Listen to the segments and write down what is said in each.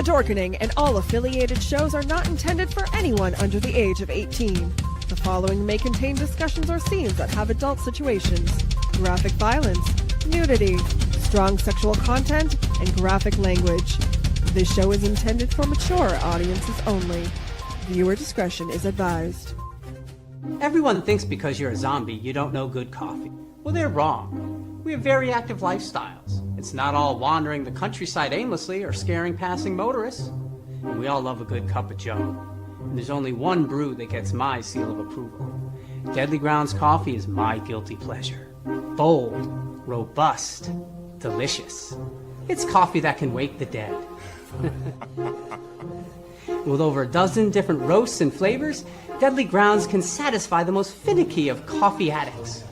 Adorkening and all affiliated shows are not intended for anyone under the age of 18. The following may contain discussions or scenes that have adult situations, graphic violence, nudity, strong sexual content, and graphic language. This show is intended for mature audiences only. Viewer discretion is advised. Everyone thinks because you're a zombie, you don't know good coffee. Well, they're wrong. We have very active lifestyles. It's not all wandering the countryside aimlessly or scaring passing motorists. And we all love a good cup of joe. And there's only one brew that gets my seal of approval. Deadly Grounds coffee is my guilty pleasure. Bold, robust, delicious. It's coffee that can wake the dead. With over a dozen different roasts and flavors, Deadly Grounds can satisfy the most finicky of coffee addicts.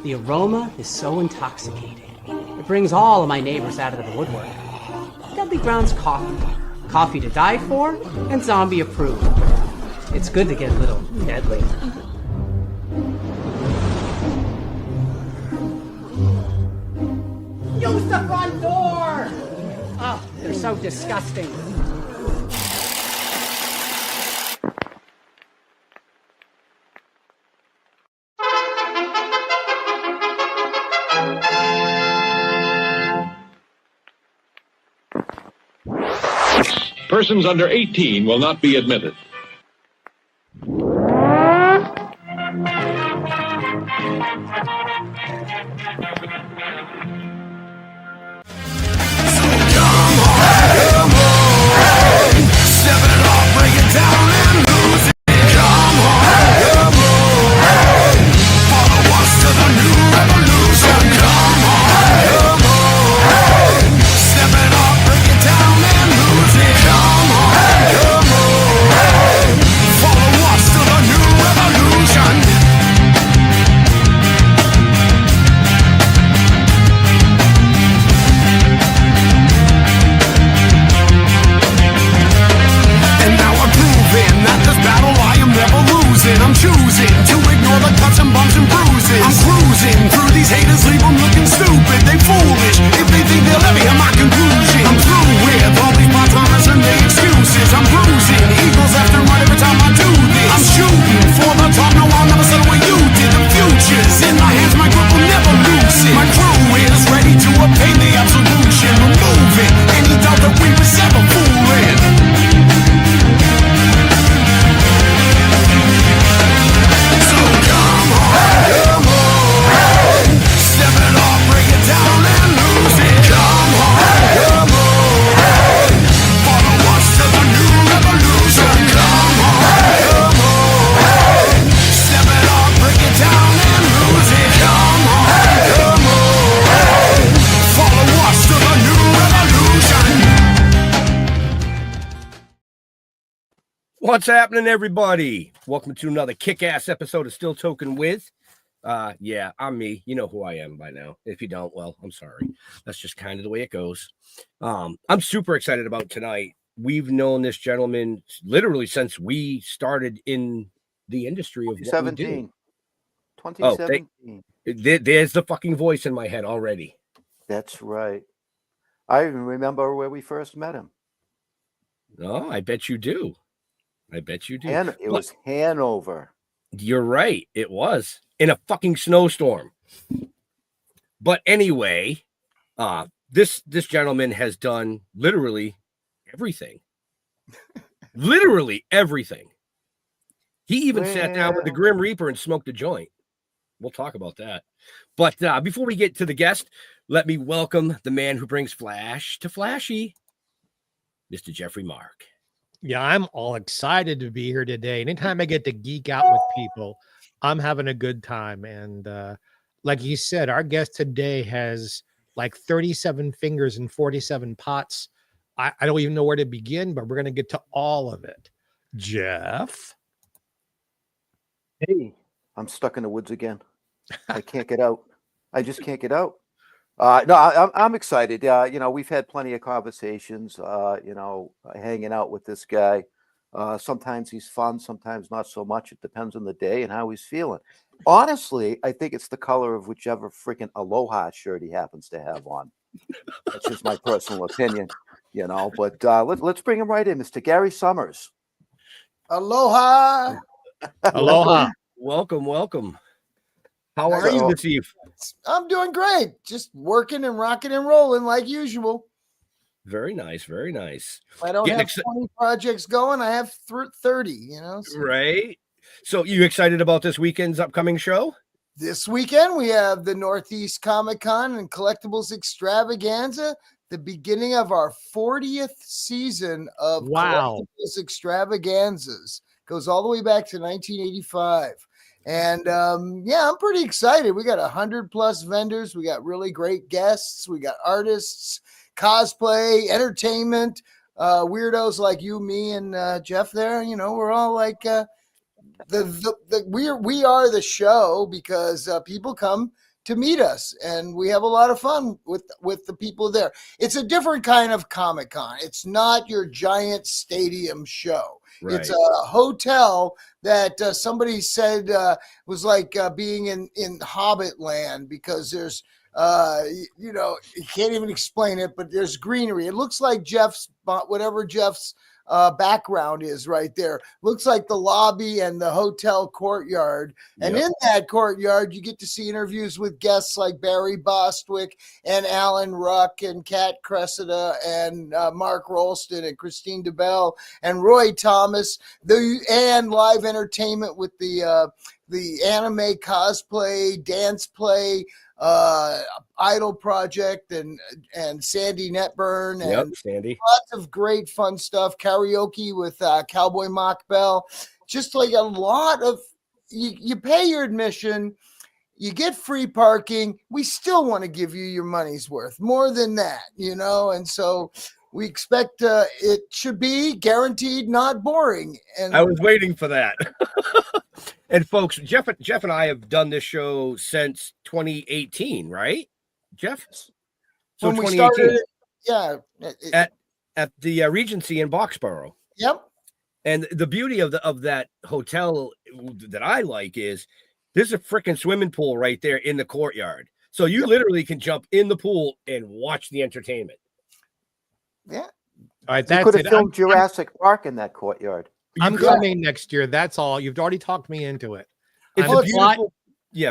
The aroma is so intoxicating. It brings all of my neighbors out of the woodwork. Deadly Grounds coffee. Coffee to die for and zombie approved. It's good to get a little deadly. Use the front door! Oh, they're so disgusting. Persons under 18 will not be admitted. What's happening, everybody? Welcome to another kick-ass episode of Still Toking with. Yeah, I'm me. You know who I am by now. If you don't, well, I'm sorry. That's just kind of the way it goes. I'm super excited about tonight. We've known this gentleman literally since we started in the industry of 2017. 2017. There's the fucking voice in my head already. That's right. I even remember where we first met him. Oh, I bet you do. I bet you do. And it was Hanover. You're right. It was in a fucking snowstorm. But anyway, this gentleman has done literally everything. Literally everything. He even sat down with the Grim Reaper and smoked a joint. We'll talk about that. But before we get to the guest, let me welcome the man who brings flash to flashy, Mr. Jeffrey Mark. Yeah, I'm all excited to be here today. Anytime I get to geek out with people, I'm having a good time. And like you said, our guest today has like 37 fingers and 47 pots. I don't even know where to begin, but we're going to get to all of it. Jeff? Hey, I'm stuck in the woods again. I can't get out. I just can't get out. No, I'm excited. We've had plenty of conversations, hanging out with this guy. Sometimes he's fun, sometimes not so much. It depends on the day and how he's feeling. Honestly, I think it's the color of whichever freaking Aloha shirt he happens to have on. That's just my personal opinion. you know. But let's bring him right in, Mr. Gary Sohmers. Aloha. Aloha. Welcome. How Nice are you to- this eve? I'm doing great. Just working and rocking and rolling like usual. Very nice. If I don't Getting have exci- 20 projects going, I have 30, you know. So Right. So you excited about this weekend's upcoming show? this weekend, we have the Northeast Comic Con and Collectibles Extravaganza, the beginning of our 40th season of Wow. Collectibles Extravaganzas. Goes all the way back to 1985. And yeah, I'm pretty excited. We got 100+ vendors. We got really great guests. We got artists, cosplay, entertainment, weirdos like you, me, and Jeff there. You know, we're all like we are the show because people come to meet us, and we have a lot of fun with the people there. It's a different kind of Comic-Con. It's not your giant stadium show. Right. It's a hotel that somebody said was like being in Hobbit land, because there's you know, you can't even explain it, but there's greenery. It looks like whatever Jeff's background is right there. Looks like the lobby and the hotel courtyard. And Yep. in that courtyard, you get to see interviews with guests like Barry Bostwick and Alan Ruck and Kat Cressida and Mark Rolston and Christine DeBelle and Roy Thomas, and live entertainment with the anime cosplay, dance play, Idol Project and Sandy Netburn, and Yep, Sandy. lots of great fun stuff. Karaoke with Cowboy Mock Bell. Just like a lot of you pay your admission, you get free parking. We still want to give you your money's worth, more than that, you know. And so we expect it should be guaranteed not boring. And I was waiting for that. And folks, Jeff and I have done this show since 2018, right? Jeff? So when we 2018 started, yeah, at the Regency in Boxborough. yep. And the beauty of that hotel that I like is there's a freaking swimming pool right there in the courtyard. So you literally can jump in the pool and watch the entertainment. Yeah. All right, You that's could it. have filmed Jurassic Park in that courtyard. I'm could. coming next year. That's all. You've already talked me into it. It's I'm a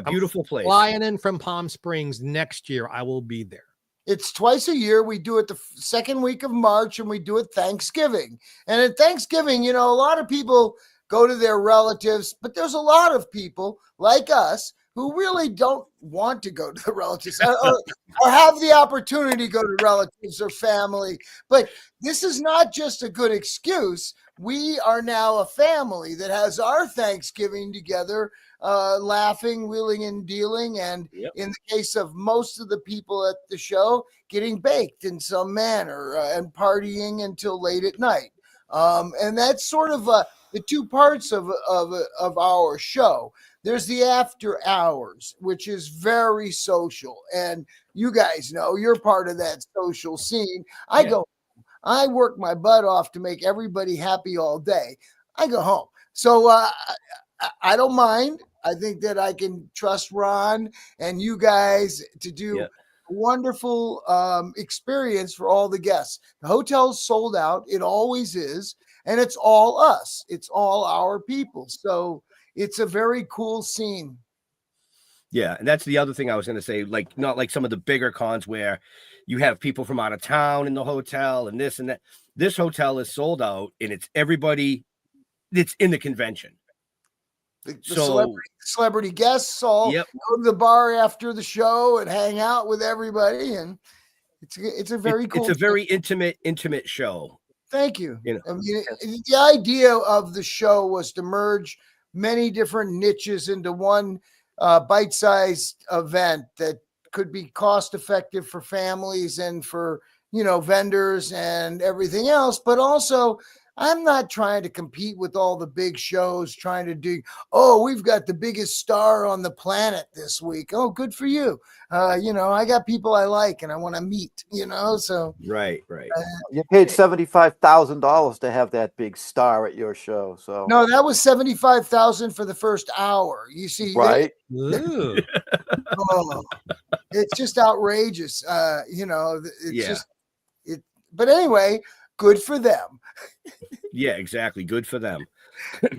beautiful place. flying in from Palm Springs next year. I will be there. It's twice a year. We do it the second week of March, and we do it Thanksgiving. And at Thanksgiving, you know, a lot of people go to their relatives, but there's a lot of people like us who really don't want to go to the relatives or have the opportunity to go to relatives or family. But this is not just a good excuse. We are now a family that has our Thanksgiving together, laughing, wheeling and dealing. And in the case of most of the people at the show, getting baked in some manner and partying until late at night. And that's sort of the two parts of our show. There's the after hours, which is very social. And you guys know you're part of that social scene. I work my butt off to make everybody happy all day. I go home. So I don't mind. I think that I can trust Ron and you guys to do a wonderful experience for all the guests. The hotel's sold out. It always is. And it's all us. It's all our people. So it's a very cool scene. Yeah, and that's the other thing I was going to say, like not like some of the bigger cons where you have people from out of town in the hotel and this and that. This hotel is sold out, and it's everybody that's in the convention. The So celebrity guests all go to the bar after the show and hang out with everybody, and it's a very cool. It's a very intimate show. Thank you. You know, I mean, the idea of the show was to merge many different niches into one bite-sized event that could be cost-effective for families and for, you know, vendors and everything else. But also, I'm not trying to compete with all the big shows, trying to do, we've got the biggest star on the planet this week. Oh, good for you. You know, I got people I like and I want to meet, you know, so. Right. You paid $75,000 to have that big star at your show. So no, that was $75,000 for the first hour. You see, right? It's just outrageous. You know, it's just But anyway, good for them. Yeah, exactly. Good for them.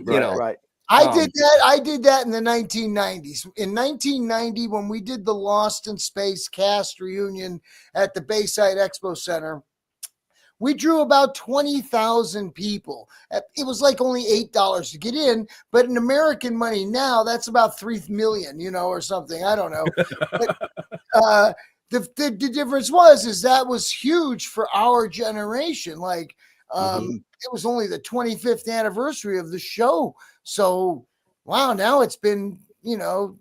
Right. I did that in the 1990s. In 1990, when we did the Lost in Space cast reunion at the Bayside Expo Center, we drew about 20,000 people. It was like only $8 to get in, but in American money now, that's about 3 million, or something. I don't know. But the difference is that was huge for our generation. Like, it was only the 25th anniversary of the show. So, wow, now it's been,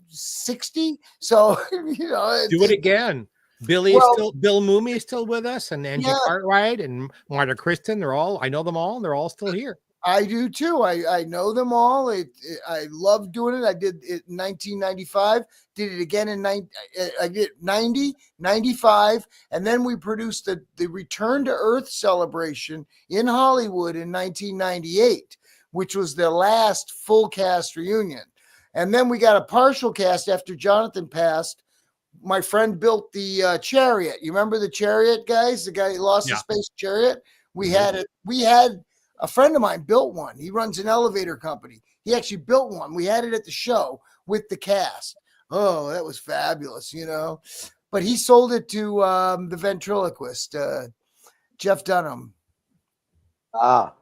60. So, Do it again. Bill Mooney is still with us, and Angie Cartwright and Marta Kristen. I know them all, and they're all still here. I do too. I know them all. I love doing it. I did it in 1995, did it again in I did 90, 95, and then we produced the Return to Earth celebration in Hollywood in 1998, which was the last full cast reunion. And then we got a partial cast after Jonathan passed. My friend built the chariot. You remember the chariot, guys? The guy who lost the space chariot? We had a friend of mine built one. He runs an elevator company. He actually built one. We had it at the show with the cast. Oh, that was fabulous, But he sold it to the ventriloquist, Jeff Dunham. Ah,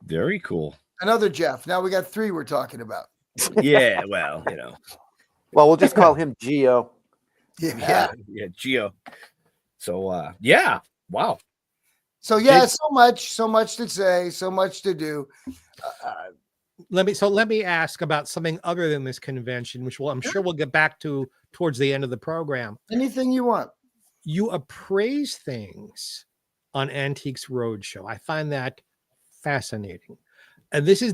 very cool. Another Jeff. Now we got 3 we're talking about. Yeah, well, Well, we'll just call him Geo. Yeah, Geo. So, yeah, wow. So so much to say, so much to do. Let me ask about something other than this convention, which I'm sure we'll get back to towards the end of the program. Anything you want. You appraise things on Antiques Road Show. I find that fascinating. And this is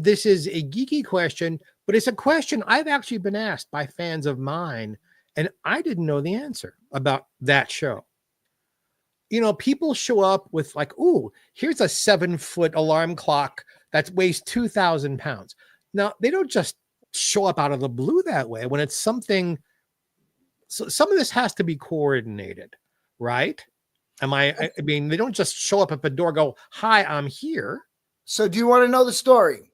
a geeky question, but it's a question I've actually been asked by fans of mine, and I didn't know the answer about that show. People show up with like, ooh, here's a 7-foot alarm clock that weighs 2,000 pounds. Now, they don't just show up out of the blue that way. When it's something, so some of this has to be coordinated, right? I mean, they don't just show up at the door, go, hi, I'm here. So do you want to know the story?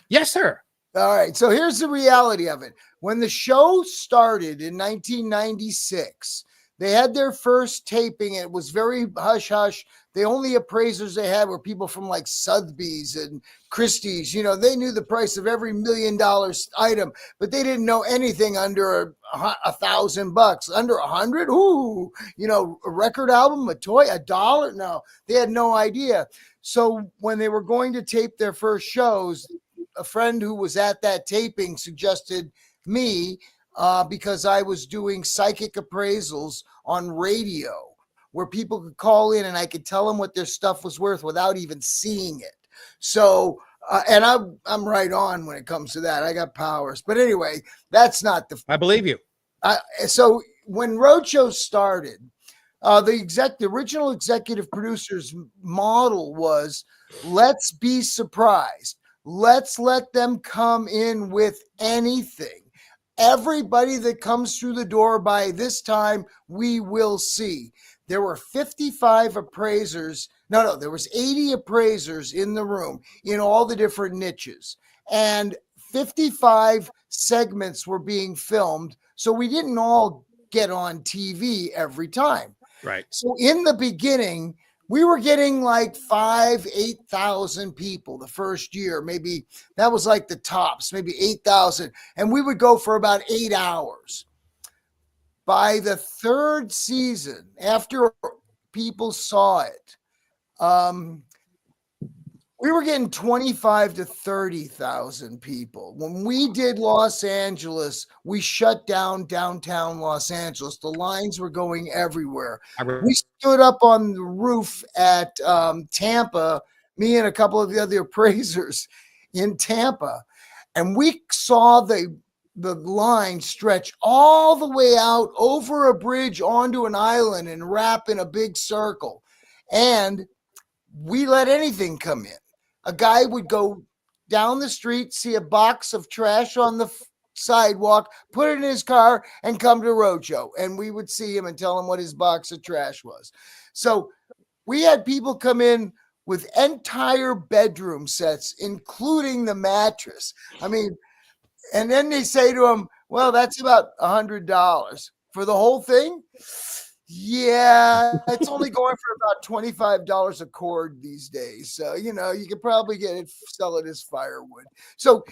Yes, sir. All right. So here's the reality of it. When the show started in 1996, they had their first taping. It was very hush hush. The only appraisers they had were people from like Sotheby's and Christie's. They knew the price of every $1 million item, but they didn't know anything under $1,000. Under 100, ooh, a record album, a toy, $1. No, they had no idea. So when they were going to tape their first shows, a friend who was at that taping suggested me because I was doing psychic appraisals on radio where people could call in and I could tell them what their stuff was worth without even seeing it. So, and I'm right on when it comes to that. I got powers. But anyway, that's not I believe you. So when Roadshow started, the original executive producer's model was, let's be surprised. Let's let them come in with anything. Everybody that comes through the door by this time, we will see. There were 55 appraisers. No, there was 80 appraisers in the room in all the different niches. And 55 segments were being filmed. So we didn't all get on TV every time. Right. So in the beginning, we were getting like 8,000 people the first year. Maybe that was like the tops, maybe 8,000. And we would go for about 8 hours. By the third season, after people saw it, we were getting 25 to 30,000 people. When we did Los Angeles, we shut down downtown Los Angeles. The lines were going everywhere. We stood up on the roof at Tampa, me and a couple of the other appraisers in Tampa, and we saw the line stretch all the way out over a bridge onto an island and wrap in a big circle. And we let anything come in. A guy would go down the street, see a box of trash on the sidewalk, put it in his car, and come to Roadshow. And we would see him and tell him what his box of trash was. So we had people come in with entire bedroom sets, including the mattress. I mean, and then they say to them, well, that's about $100 for the whole thing. Yeah, it's only going for about $25 a cord these days. So, you know, you could probably sell it as firewood. So,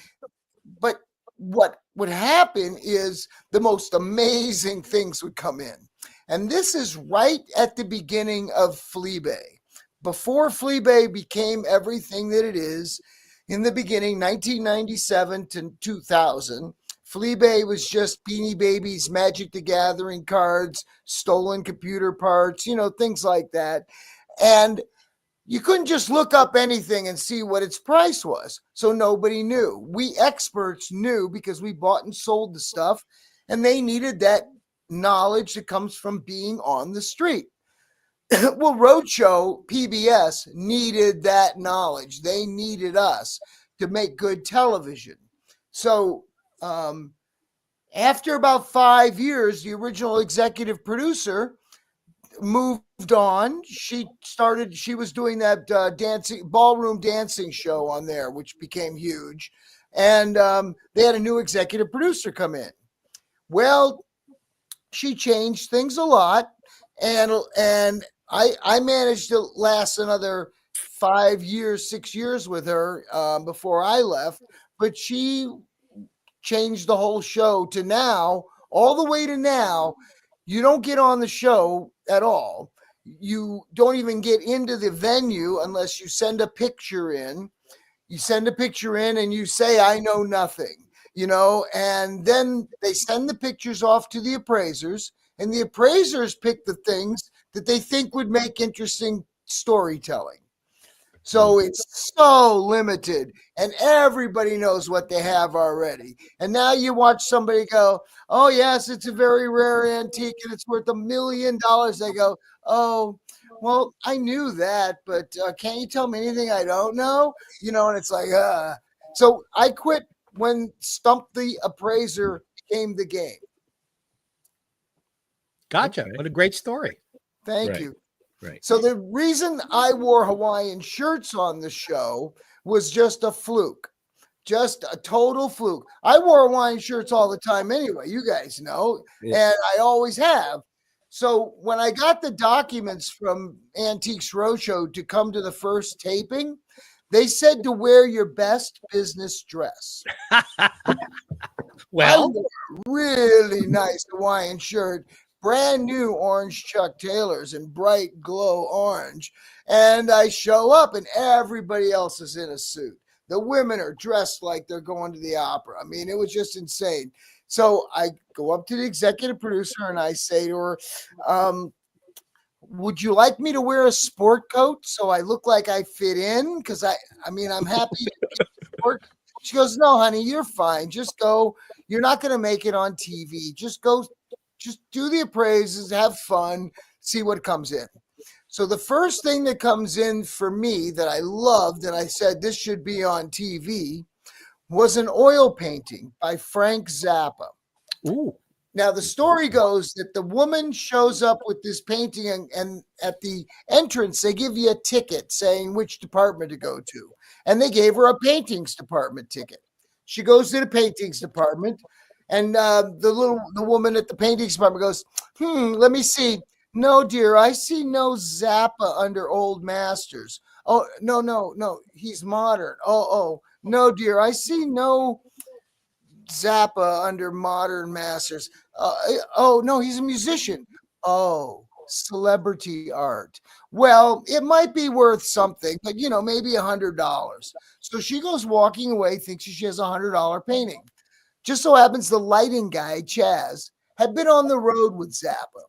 but what would happen is the most amazing things would come in. And this is right at the beginning of Fleabay. Before Fleabay became everything that it is, in the beginning, 1997 to 2000, Fleabay was just Beanie Babies, Magic the Gathering cards, stolen computer parts, you know, things like that. And you couldn't just look up anything and see what its price was. So nobody knew. We experts knew because we bought and sold the stuff, and they needed that knowledge that comes from being on the street. Well, Roadshow, PBS, needed that knowledge. They needed us to make good television. So after about 5 years, the original executive producer moved on. She was doing that ballroom dancing show on there, which became huge. And they had a new executive producer come in. Well, she changed things a lot. And I managed to last another 5 years, 6 years with her before I left. But she changed the whole show to now, all the way to now. You don't get on the show at all. You don't even get into the venue unless you send a picture in. You send a picture in and you say, I know nothing, you know, and then they send the pictures off to the appraisers, and the appraisers pick the things that they think would make interesting storytelling. So it's so limited, and everybody knows what they have already. And now you watch somebody go, oh, yes, it's a very rare antique and it's worth $1 million. They go, oh, well, I knew that, but can't you tell me anything I don't know? You know, and it's like, So I quit when Stump the Appraiser became the game. Gotcha. Okay. What a great story. Thank you. Right. So the reason I wore Hawaiian shirts on the show was just a fluke, just a total fluke. I wore Hawaiian shirts all the time anyway, you guys know, and I always have. So when I got the documents from Antiques Roadshow to come to the first taping, they said to wear your best business dress. Well, I wore a really nice Hawaiian shirt, brand new orange Chuck Taylors in bright glow orange. And I show up and everybody else is in a suit. The women are dressed like they're going to the opera. I mean, it was just insane. So I go up to the executive producer and I say to her, would you like me to wear a sport coat so I look like I fit in? Because I'm happy. She goes, no, honey, you're fine. Just go. You're not going to make it on TV. Just go. Just do the appraisals, have fun, see what comes in. So the first thing that comes in for me that I loved, and I said this should be on TV, was an oil painting by Frank Zappa. ooh, Now, the story goes that the woman shows up with this painting, and at the entrance, they give you a ticket saying which department to go to. And they gave her a paintings department ticket. She goes to the paintings department. And the woman at the paintings department goes, let me see. No, dear, I see no Zappa under old masters. Oh, no, he's modern. Oh, no, dear, I see no Zappa under modern masters. Oh, no, he's a musician. Oh, celebrity art. Well, it might be worth something, but, you know, maybe $100. So she goes walking away, thinks she has a $100 painting. Just so happens the lighting guy, Chaz, had been on the road with Zappa.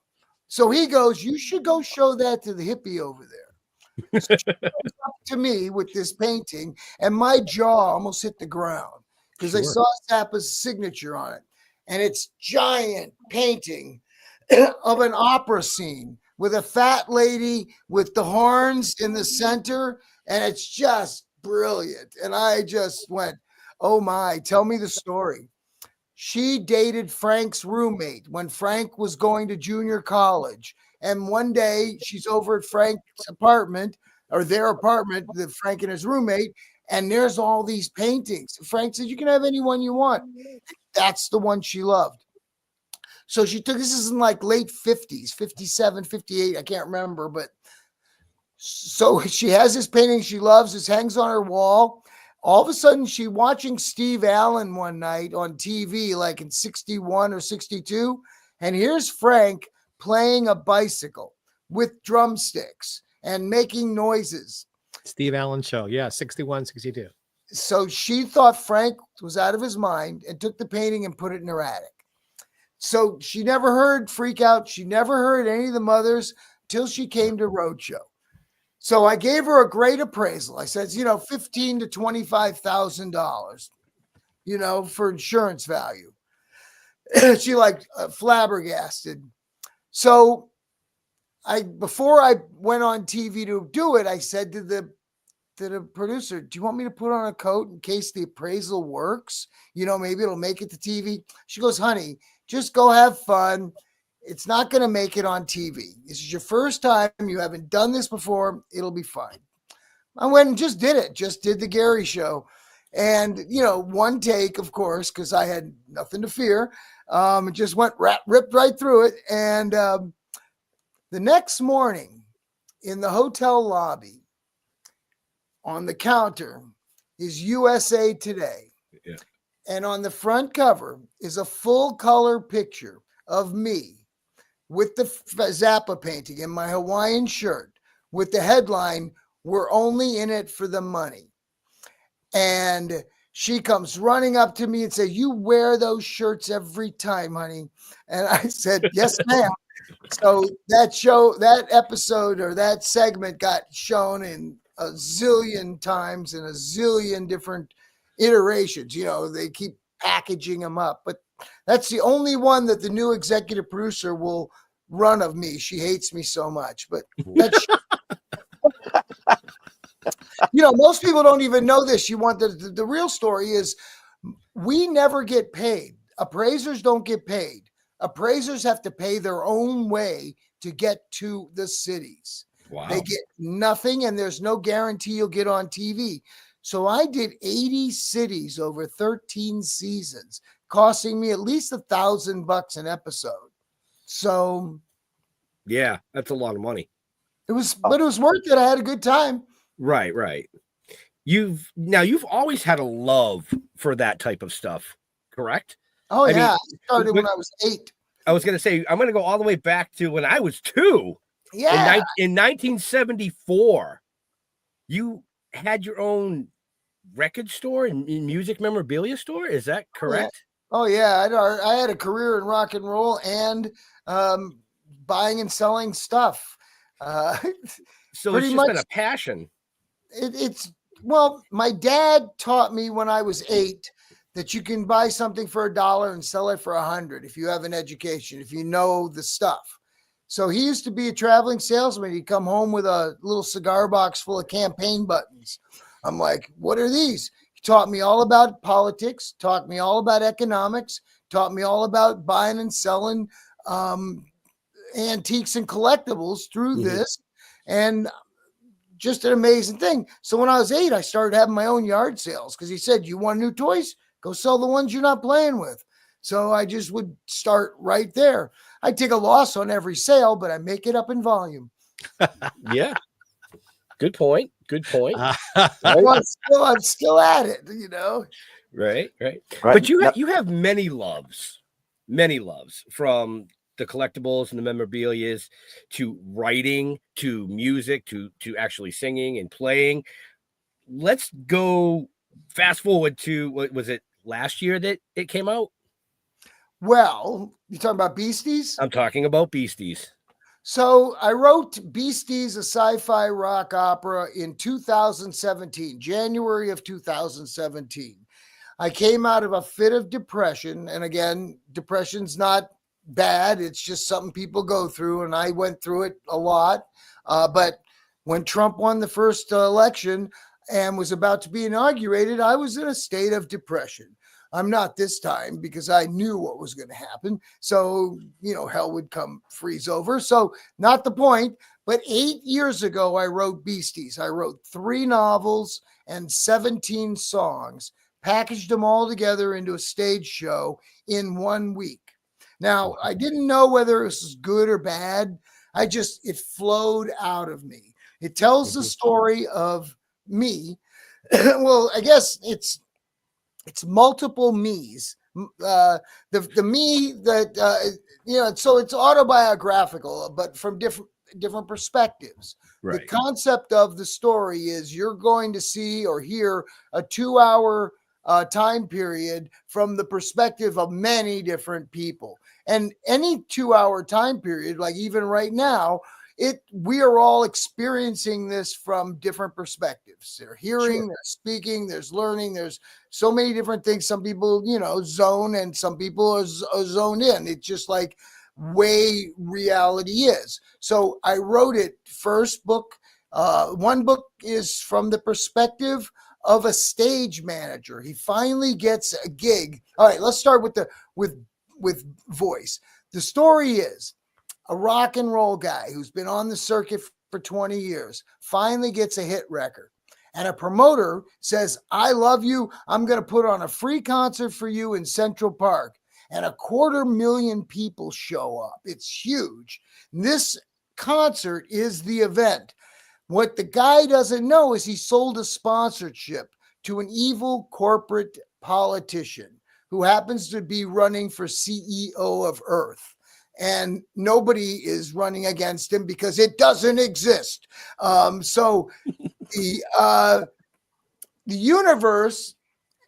So he goes, you should go show that to the hippie over there. So she goes up to me with this painting, and my jaw almost hit the ground because I saw Zappa's signature on it. And it's giant painting of an opera scene with a fat lady with the horns in the center. And it's just brilliant. And I just went, oh my, tell me the story. She dated Frank's roommate when Frank was going to junior college, And one day she's over at Frank's apartment or their apartment, Frank and his roommate, and there's all these paintings. Frank said, you can have any one you want. That's the one she loved. So she took, this is in like late 50s, 57, 58, I can't remember, but so she has this painting she loves. It hangs on her wall. All of a sudden, she watching Steve Allen one night on TV, like in 61 or 62. And here's Frank playing a bicycle with drumsticks and making noises. Steve Allen show. Yeah, 61, 62. So she thought Frank was out of his mind and took the painting and put it in her attic. So she never heard Freak Out. She never heard any of the mothers till she came to Roadshow. So I gave her a great appraisal. I said, you know, $15,000 to $25,000, for insurance value. She like flabbergasted. So before I went on TV to do it, I said to the producer, do you want me to put on a coat in case the appraisal works? Maybe it'll make it to TV. She goes, honey, just go have fun. It's not going to make it on TV. This is your first time. You haven't done this before. It'll be fine. I went and just did it. Just did the Gary show. And, one take, of course, because I had nothing to fear. It just ripped right through it. And the next morning in the hotel lobby on the counter is USA Today. Yeah. And on the front cover is a full color picture of me with the Zappa painting and my Hawaiian shirt with the headline, we're only in it for the money. And she comes running up to me and says, you wear those shirts every time, honey. And I said, yes, ma'am. So that episode or that segment got shown in a zillion times in a zillion different iterations. They keep packaging them up, but that's the only one that the new executive producer will run of me. She hates me so much, but that's, most people don't even know this. You want the real story is we never get paid. Appraisers don't get paid. Appraisers have to pay their own way to get to the cities. Wow. They get nothing, and there's no guarantee you'll get on TV. So I did 80 cities over 13 seasons, costing me at least $1,000 an episode. So yeah, that's a lot of money. But it was worth it. I had a good time. Right. You've always had a love for that type of stuff, correct? Oh, I started when I was 8. I was going to say, I'm going to go all the way back to when I was 2. Yeah. In 1974, you had your own record store and music memorabilia store. Is that correct? Oh, yeah. I had a career in rock and roll and buying and selling stuff. So it's just been a passion. My dad taught me when I was 8 that you can buy something for $1 and sell it for $100 if you have an education, if you know the stuff. So he used to be a traveling salesman. He'd come home with a little cigar box full of campaign buttons. I'm like, what are these? He taught me all about politics, taught me all about economics, taught me all about buying and selling antiques and collectibles through this. And just an amazing thing. So when I was 8, I started having my own yard sales because he said, you want new toys? Go sell the ones you're not playing with. So I just would start right there. I take a loss on every sale, but I make it up in volume. Yeah. Good point. I'm still at it, Right. But you have many loves from the collectibles and the memorabilias to writing, to music, to actually singing and playing. Let's go fast forward to, what was it, last year that it came out? Well, you talking about Beasties? I'm talking about Beasties. So I wrote Beasties, a sci-fi rock opera in 2017, January of 2017. I came out of a fit of depression. And again, depression's not bad. It's just something people go through. And I went through it a lot. But when Trump won the first election and was about to be inaugurated, I was in a state of depression. I'm not this time because I knew what was going to happen. So, hell would come freeze over. So not the point. But 8 years ago, I wrote Beasties. I wrote 3 novels and 17 songs, packaged them all together into a stage show in 1 week. Now, I didn't know whether it was good or bad. It flowed out of me. It tells the story of me. Well, I guess it's multiple me's. The me that, so it's autobiographical, but from different perspectives. Right. The concept of the story is you're going to see or hear a 2-hour time period from the perspective of many different people. And any 2-hour time period, like even right now, we are all experiencing this from different perspectives. They're hearing, they're speaking, there's learning, there's so many different things. Some people, zone, and some people are zoned in. It's just like way reality is. So I wrote it. First book, one book is from the perspective of a stage manager. He finally gets a gig. All right, let's start with voice. The story is a rock and roll guy who's been on the circuit for 20 years finally gets a hit record. And a promoter says, I love you. I'm going to put on a free concert for you in Central Park. And 250,000 people show up. It's huge. This concert is the event. What the guy doesn't know is he sold a sponsorship to an evil corporate politician who happens to be running for CEO of Earth. And nobody is running against him because it doesn't exist. So the universe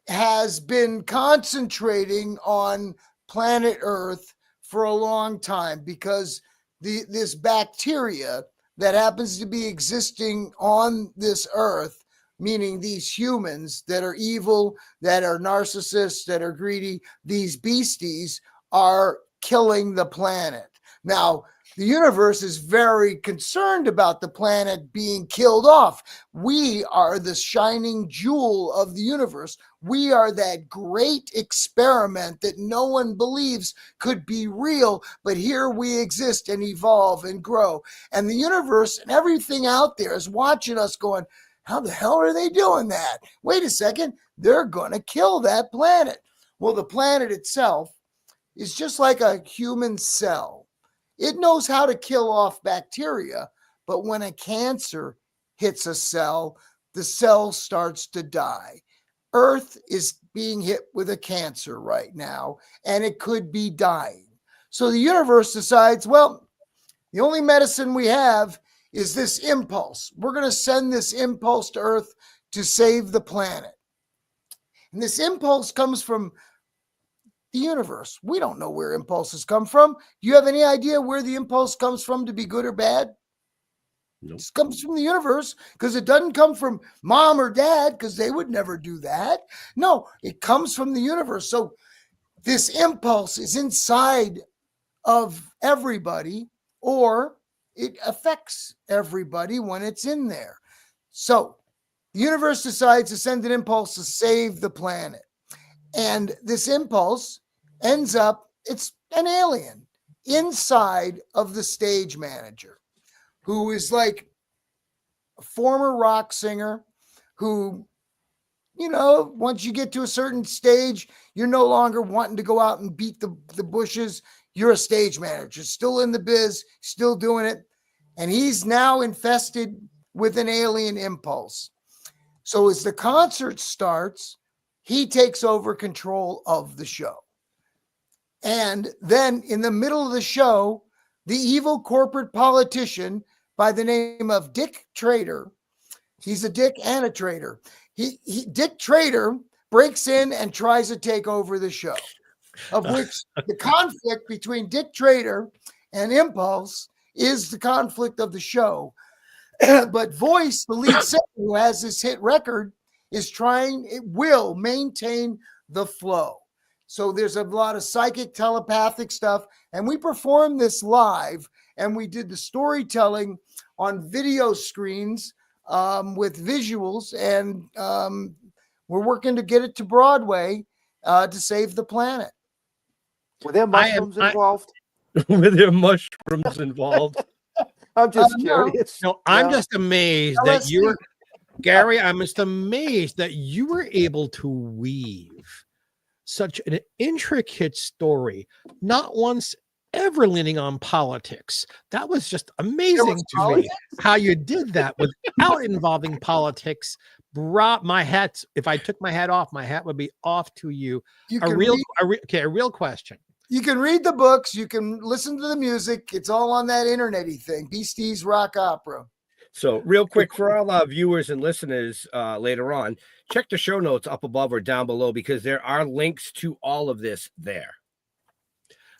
has been concentrating on planet Earth for a long time because this bacteria that happens to be existing on this Earth, meaning these humans that are evil, that are narcissists, that are greedy, these beasties are killing the planet. Now, the universe is very concerned about the planet being killed off. We are the shining jewel of the universe. We are that great experiment that no one believes could be real, but here we exist and evolve and grow. And the universe and everything out there is watching us going, how the hell are they doing that? Wait a second, they're going to kill that planet. Well, the planet itself is just like a human cell. It knows how to kill off bacteria, but when a cancer hits a cell, the cell starts to die. Earth is being hit with a cancer right now, and it could be dying. So the universe decides, well, the only medicine we have is this impulse. We're going to send this impulse to Earth to save the planet. And this impulse comes from the universe. We don't know where impulses come from. Do you have any idea where the impulse comes from to be good or bad? Nope. It comes from the universe because it doesn't come from mom or dad because they would never do that. No, it comes from the universe. So this impulse is inside of everybody, or it affects everybody when it's in there. So the universe decides to send an impulse to save the planet. And this impulse ends up, it's an alien inside of the stage manager, who is like a former rock singer who, once you get to a certain stage, you're no longer wanting to go out and beat the bushes. You're a stage manager, still in the biz, still doing it. And he's now infested with an alien impulse. So as the concert starts, he takes over control of the show. And then in the middle of the show, the evil corporate politician by the name of Dick Trader, he's a dick and a traitor. Dick Trader breaks in and tries to take over the show, of which the conflict between Dick Trader and Impulse is the conflict of the show. But Voice, the lead singer who has this hit record, it will maintain the flow. So there's a lot of psychic telepathic stuff. And we performed this live, and we did the storytelling on video screens with visuals. And we're working to get it to Broadway to save the planet. Were there mushrooms involved? Were there mushrooms involved? I'm just No. curious. No, I'm No. just amazed that LSD. you were, Gary, I'm just amazed that you were able to weave such an intricate story, not once ever leaning on politics. That was just amazing to me how you did that without involving politics. My hat, if I took my hat off, my hat would be off to you. You A can real question. You can read the books. You can listen to the music. It's all on that internet-y thing. Beasties Rock Opera. So real quick for all our viewers and listeners later on, check the show notes up above or down below because there are links to all of this there.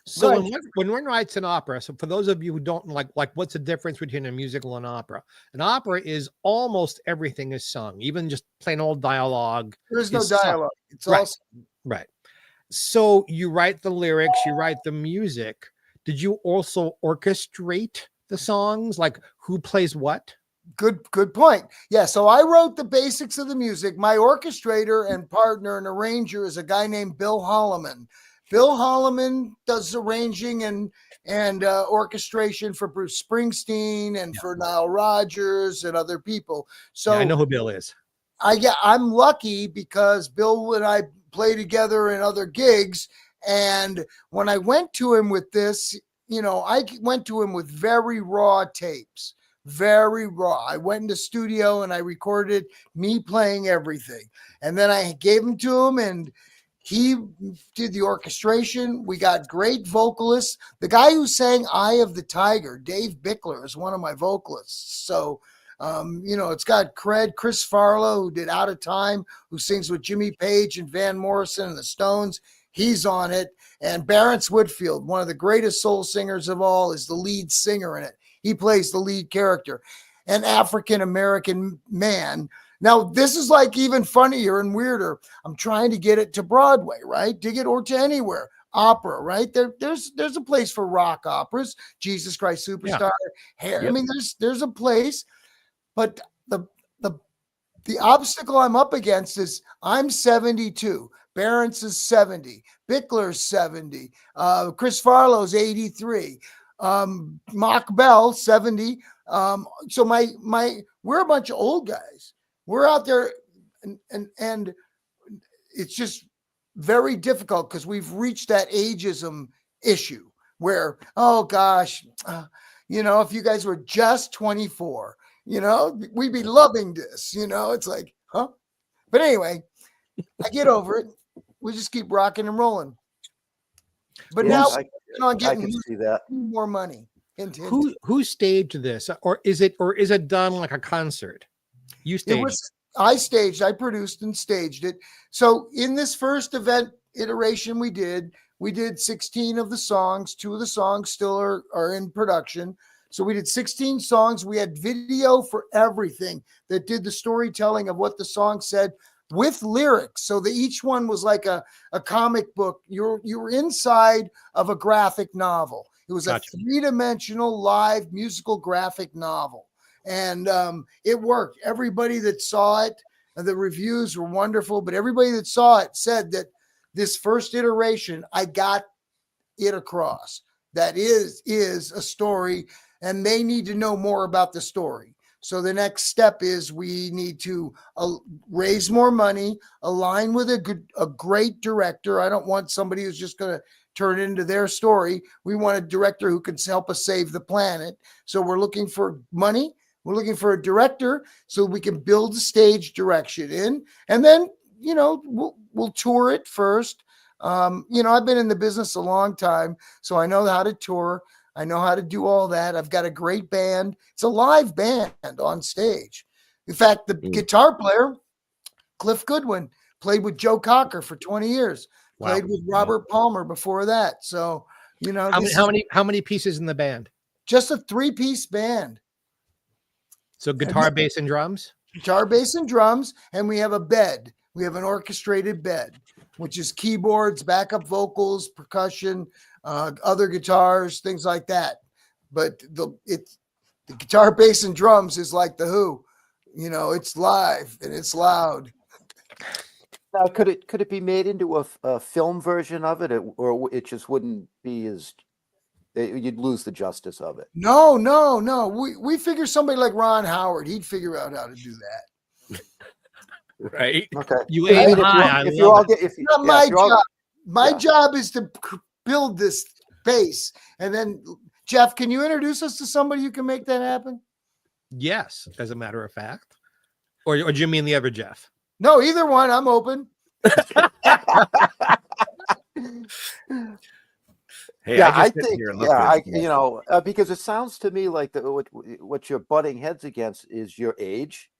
So when one writes an opera, so for those of you who don't like what's the difference between a musical and opera? An opera is almost everything is sung, even just plain old dialogue. There's no is sung. dialogue. It's Right. all Right. So you write the lyrics, you write the music. Did you also orchestrate the songs? Like who plays what? good point. Yeah, so I wrote the basics of the music. My orchestrator and partner and arranger is a guy named Bill Holloman. Bill Holloman does arranging and orchestration for Bruce Springsteen and for Nile Rodgers and other people. So Yeah, I know who Bill is. I'm lucky because Bill and I play together in other gigs. And when I went to him with this, I went to him with very raw tapes, very raw. I went in the studio and I recorded me playing everything. And then I gave them to him and he did the orchestration. We got great vocalists. The guy who sang Eye of the Tiger, Dave Bickler, is one of my vocalists. So, it's got Chris Farlow, who did Out of Time, who sings with Jimmy Page and Van Morrison and the Stones. He's on it. And Barrence Whitfield, one of the greatest soul singers of all, is the lead singer in it. He plays the lead character, an African-American man. Now, this is like even funnier and weirder. I'm trying to get it to Broadway, right? Or to anywhere. Opera, right? There's a place for rock operas. Jesus Christ Superstar. Hair. Yep. I mean, there's a place, but the obstacle I'm up against is I'm 72. Barrence is 70. Bickler's 70. Chris Farlow's 83. Mock Bell 70. So we're a bunch of old guys. We're out there and it's just very difficult because we've reached that ageism issue where, oh gosh, if you guys were just 24, we'd be loving this, it's like, huh? But anyway, I get over it. We just keep rocking and rolling. But now I can see that. more money. Who staged this, or is it done like a concert? You staged. I staged, I produced and staged it. So in this first event iteration we did 16 of the songs. 2 of the songs still are in production. So we did 16 songs. We had video for everything that did the storytelling of what the song said with lyrics. So that each one was like a comic book. You were inside of a graphic novel. It was a 3-dimensional live musical graphic novel. And it worked. Everybody that saw it, the reviews were wonderful, but everybody that saw it said that this first iteration, I got it across. That is a story, and they need to know more about the story. So the next step is we need to raise more money, align with a great director. I don't want somebody who's just going to turn it into their story. We want a director who can help us save the planet. So we're looking for money. We're looking for a director so we can build the stage direction in, and then, we'll tour it first. I've been in the business a long time, so I know how to tour. I know how to do all that. I've got a great band. It's a live band on stage. In fact, the guitar player, Cliff Goodwin, played with Joe Cocker for 20 years. Wow. Played with Robert Palmer before that. So, how many pieces in the band? Just a 3-piece band. So guitar, bass, and drums? Guitar, bass, and drums. And we have a bed. We have an orchestrated bed, which is keyboards, backup vocals, percussion, other guitars, things like that. But the guitar, bass, and drums is like the Who. It's live and it's loud. Now, could it be made into a film version of it, or it just wouldn't be as you'd lose the justice of it? No. We figure somebody like Ron Howard, he'd figure out how to do that. Right? Okay. You I aim mean, high. if you all get, Not my job. My yeah. job is to build this base. And then, Jeff, can you introduce us to somebody who can make that happen? Yes, as a matter of fact. Or do you mean the other Jeff? No, either one. I'm open. Hey, Yeah, I just sit think, here and look yeah, good. because it sounds to me like what you're butting heads against is your age.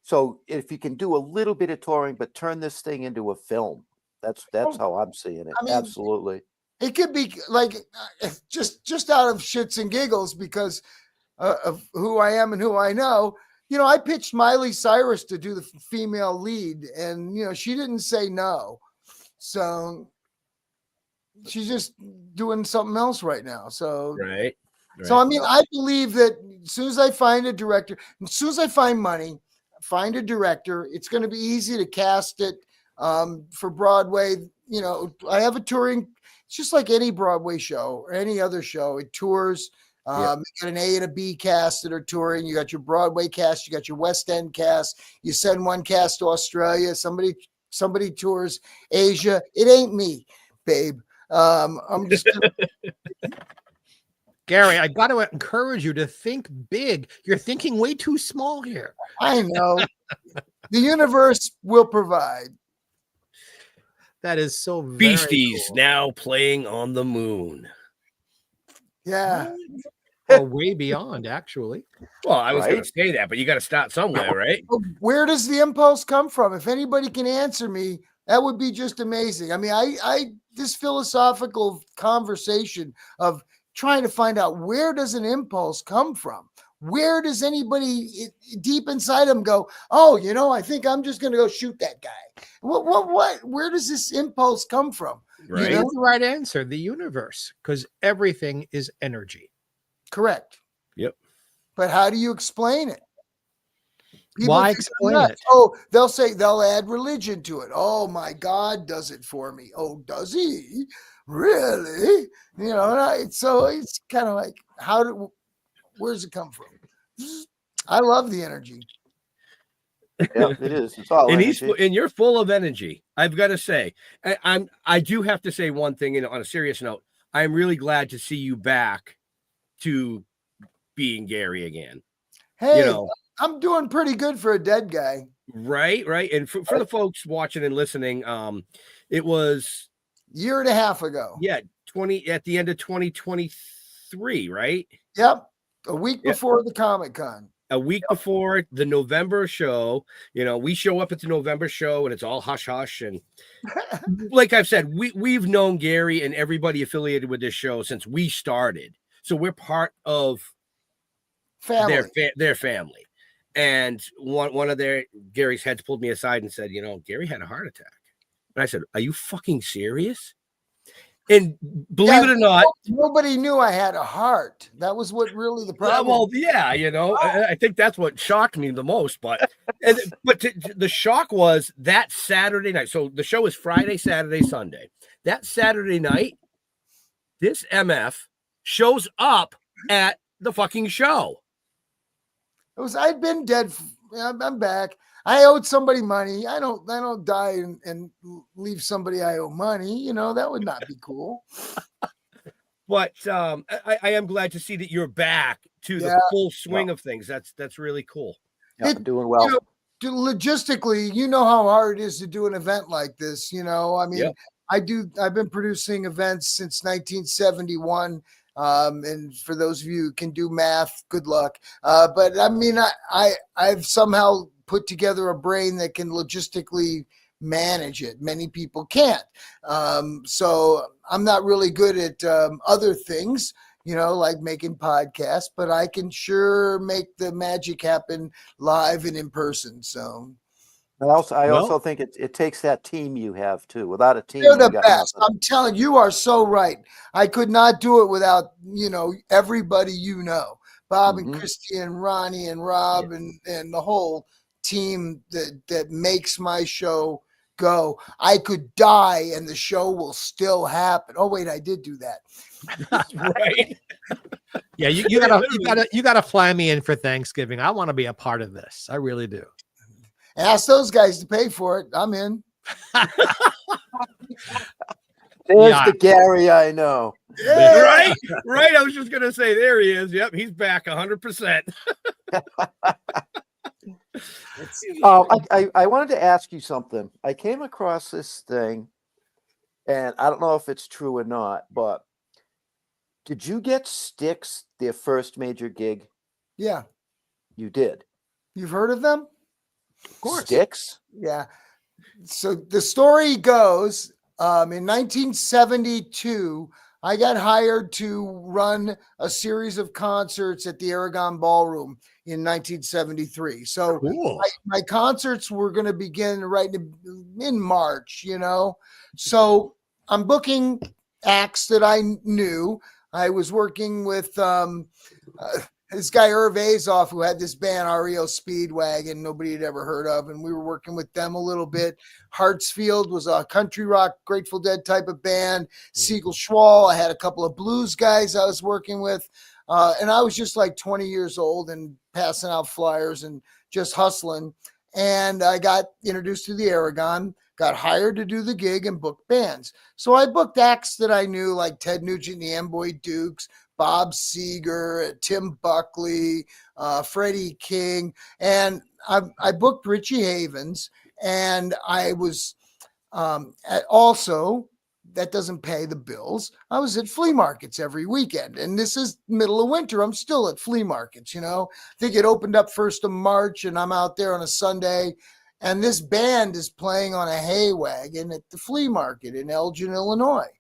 So if you can do a little bit of touring, but turn this thing into a film, that's how I'm seeing it. I mean, Absolutely. It could be like just out of shits and giggles because of who I am and who I know. I pitched Miley Cyrus to do the female lead, and she didn't say no. So she's just doing something else right now. So Right. So I mean, I believe that as soon as I find a director, as soon as I find money, find a director, it's going to be easy to cast it for Broadway. I have a touring. It's just like any Broadway show or any other show. It tours. You got an A and a B cast that are touring. You got your Broadway cast. You got your West End cast. You send one cast to Australia. Somebody tours Asia. It ain't me, babe. I'm just Gary, I got to encourage you to think big. You're thinking way too small here. I know. The universe will provide. That is so very Beasties cool. now playing on the moon. Yeah. Or way beyond, actually. Well, I was going to say that, but you got to start somewhere, right? Where does the impulse come from? If anybody can answer me, that would be just amazing. I mean, I this philosophical conversation of trying to find out where does an impulse come from? Where does anybody deep inside them go, oh, I think I'm just going to go shoot that guy. What? Where does this impulse come from? Right. That's the right answer. The universe, because everything is energy. Correct. Yep. But how do you explain it? People Why think explain I'm nuts. it? Oh, they'll add religion to it. Oh, my God does it for me. Oh, does he? Really? So it's kind of like, where's it come from? I love the energy. Yeah, it is. It's all And energy. and you're full of energy. I've got to say, I do have to say one thing. On a serious note, I'm really glad to see you back to being Gary again. Hey, I'm doing pretty good for a dead guy. Right. And for the folks watching and listening, it was year and a half ago. Yeah, at the end of 2023, right? Yep. A week before the Comic-Con. A week before the November show. We show up at the November show and it's all hush hush. And like I've said, we've known Gary and everybody affiliated with this show since we started. So we're part of their family. And one of Gary's heads pulled me aside and said, Gary had a heart attack. And I said, are you fucking serious? And believe it or not, nobody knew I had a heart. That was what really the problem. Well, yeah, I think that's what shocked me the most. But the shock was that Saturday night. So the show is Friday, Saturday, Sunday. That Saturday night, this MF shows up at the fucking show. I'd been dead. I'm back. I owed somebody money. I don't die and leave somebody I owe money. That would not be cool. But I am glad to see that you're back to the full swing of things. That's really cool. Yeah, I'm doing well. Logistically, how hard it is to do an event like this. I mean, I've been producing events since 1971. And for those of you who can do math, good luck. But I mean, I've somehow put together a brain that can logistically manage it. Many people can't. So I'm not really good at other things, like making podcasts, but I can sure make the magic happen live and in person. So I also think it takes that team you have too. Without a team, you're the best. I'm telling you, are so right. I could not do it without everybody. Bob and Christy and Ronnie and Rob and the whole team that makes my show go. I could die and the show will still happen. Oh, wait, I did do that. Right. Yeah, you gotta fly me in for Thanksgiving. I want to be a part of this. I really do. Ask those guys to pay for it. I'm in. There's the Gary I know. Right. Right. I was just gonna say, there he is. Yep, he's back 100%. I wanted to ask you something. I came across this thing, and I don't know if it's true or not, but did you get Styx their first major gig? Yeah. You did. You've heard of them? Of course. Styx? Yeah. So the story goes, in 1972, I got hired to run a series of concerts at the Aragon Ballroom in 1973. So Cool. my concerts were going to begin right in March, you know. So I'm booking acts that I knew. I was working with this guy Irv Azoff, who had this band REO Speedwagon nobody had ever heard of, and we were working with them a little bit. Hartsfield was a country rock Grateful Dead type of band. Siegel Schwall, I had a couple of blues guys I was working with, and I was just like 20 years old and passing out flyers and just hustling. And I got introduced to the Aragon, got hired to do the gig and book bands. So I booked acts that I knew, like Ted Nugent and the Amboy Dukes, Bob Seger, Tim Buckley, Freddie King, and I booked Richie Havens, and I was also, that doesn't pay the bills, I was at flea markets every weekend, and this is middle of winter. I'm still at flea markets, you know. I think it opened up 1st of March, and I'm out there on a Sunday, and this band is playing on a hay wagon at the flea market in Elgin, Illinois,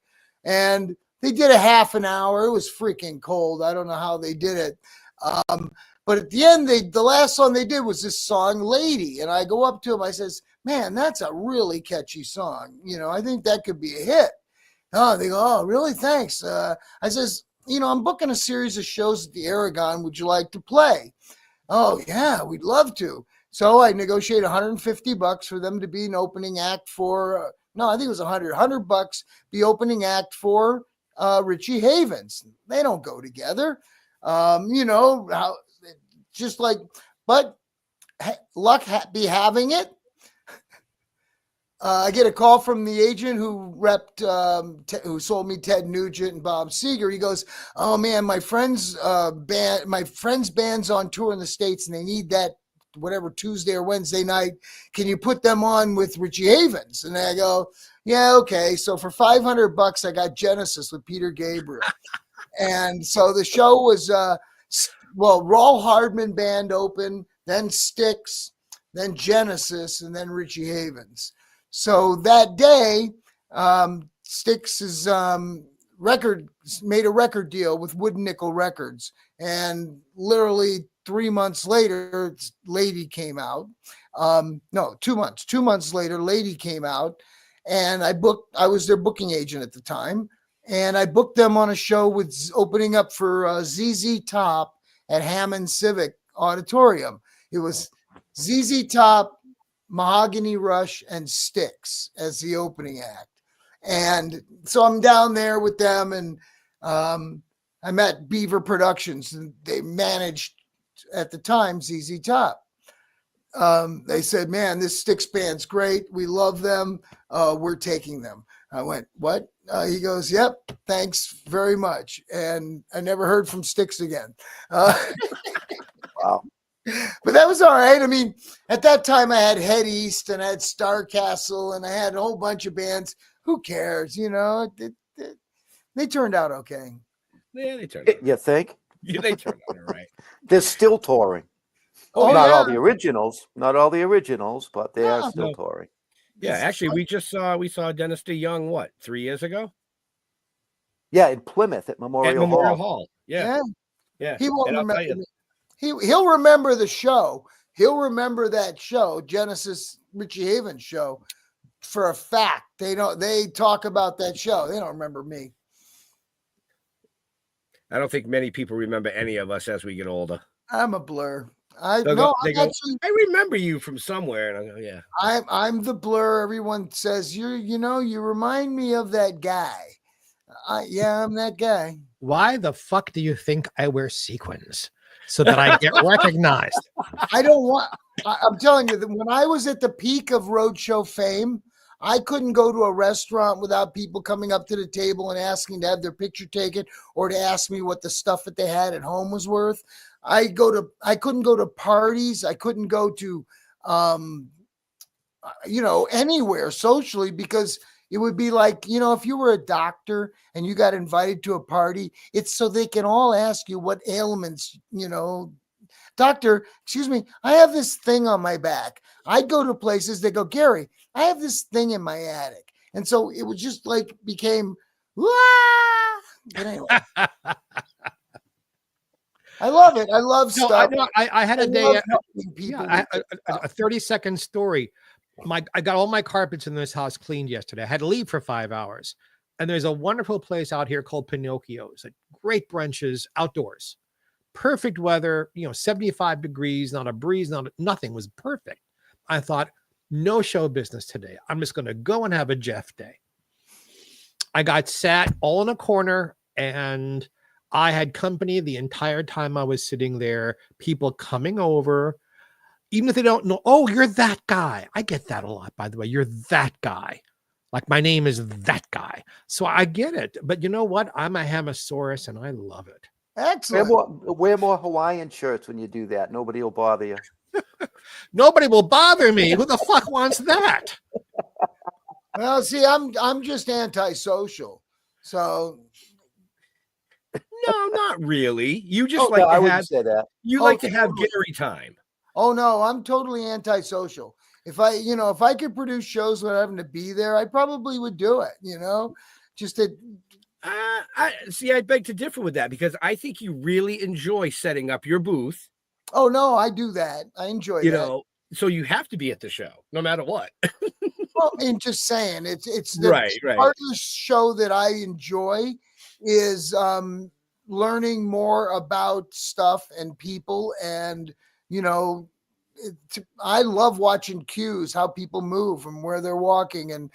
and they did a half an hour. It was freaking cold. I don't know how they did it. But at the end, the last song they did was this song, Lady. And I go up to him. I says, man, that's a really catchy song. You know, I think that could be a hit. Oh, they go, oh, really? Thanks. I says, you know, I'm booking a series of shows at the Aragon. Would you like to play? Oh, yeah, we'd love to. So I negotiated $150 for them to be an opening act for, no, I think it was $100 be opening act for Richie Havens. They don't go together. You know, how, just like, but luck be having it. I get a call from the agent who who sold me Ted Nugent and Bob Seger. He goes, oh man, my friend's band's on tour in the States and they need that whatever Tuesday or Wednesday night. Can you put them on with Richie Havens? And I go, yeah, okay. So for $500, I got Genesis with Peter Gabriel. And so the show was, Raul Hardman band open, then Styx, then Genesis, and then Richie Havens. So that day, Styx's made a record deal with Wood Nickel Records. And literally 3 months later, Lady came out. No, 2 months. 2 months later, Lady came out. And I was their booking agent at the time. And I booked them on a show with opening up for ZZ Top at Hammond Civic Auditorium. It was ZZ Top, Mahogany Rush, and Styx as the opening act. And so I'm down there with them, and I met Beaver Productions, and they managed at the time ZZ Top. They said, man, this Styx band's great. We love them. We're taking them. I went, what? He goes, yep, thanks very much. And I never heard from Styx again. Wow. But that was all right. I mean, at that time I had Head East and I had Star Castle and I had a whole bunch of bands. Who cares? You know, they turned out okay. Yeah, they turned out. You think? Yeah, they turned out all right. They're still touring. Oh, not yeah. all the originals, but they are still No. touring. Yeah, actually, we saw Dennis DeYoung, what, 3 years ago? Yeah, in Plymouth at Memorial Hall. Yeah. Yeah. He won't And I'll tell remember. you, He'll remember the show. He'll remember that show, Genesis Richie Havens show, for a fact. They talk about that show. They don't remember me. I don't think many people remember any of us as we get older. I'm a blur. I They'll no, go, they I'm go, actually I remember you from somewhere. And I go, yeah. I'm the blur. Everyone says you remind me of that guy. Yeah, I'm that guy. Why the fuck do you think I wear sequins? So that I get recognized. I don't want. I'm telling you that when I was at the peak of roadshow fame, I couldn't go to a restaurant without people coming up to the table and asking to have their picture taken or to ask me what the stuff that they had at home was worth. I couldn't go to parties. I couldn't go to, anywhere socially because it would be like, if you were a doctor and you got invited to a party, it's so they can all ask you what ailments, doctor, excuse me, I have this thing on my back. I'd go to places, they go, Gary, I have this thing in my attic. And so it was just like became, wah! But anyway. I love it. I love stuff. I had a day, people. a 30-second story. I got all my carpets in this house cleaned yesterday. I had to leave for 5 hours. And there's a wonderful place out here called Pinocchio's. Great brunches outdoors. Perfect weather, 75 degrees, not a breeze, nothing was perfect. I thought, no show business today. I'm just going to go and have a Jeff day. I got sat all in a corner and I had company the entire time I was sitting there, people coming over, even if they don't know, oh, you're that guy. I get that a lot, by the way. You're that guy. Like my name is that guy. So I get it. But you know what? I'm a Hamasaurus and I love it. Excellent. Wear more Hawaiian shirts when you do that. Nobody will bother you. Nobody will bother me. Who the fuck wants that? Well, see, I'm just antisocial. So No, not really. You just I to wouldn't have say that. like to have Gary time. Oh no, I'm totally antisocial. If I could produce shows without having to be there, I probably would do it. Just to. I beg to differ with that because I think you really enjoy setting up your booth. Oh no, I do that. I enjoy that. So you have to be at the show no matter what. Well, and just saying, it's the right. part of the show that I enjoy is learning more about stuff and people, and I love watching cues, how people move and where they're walking, and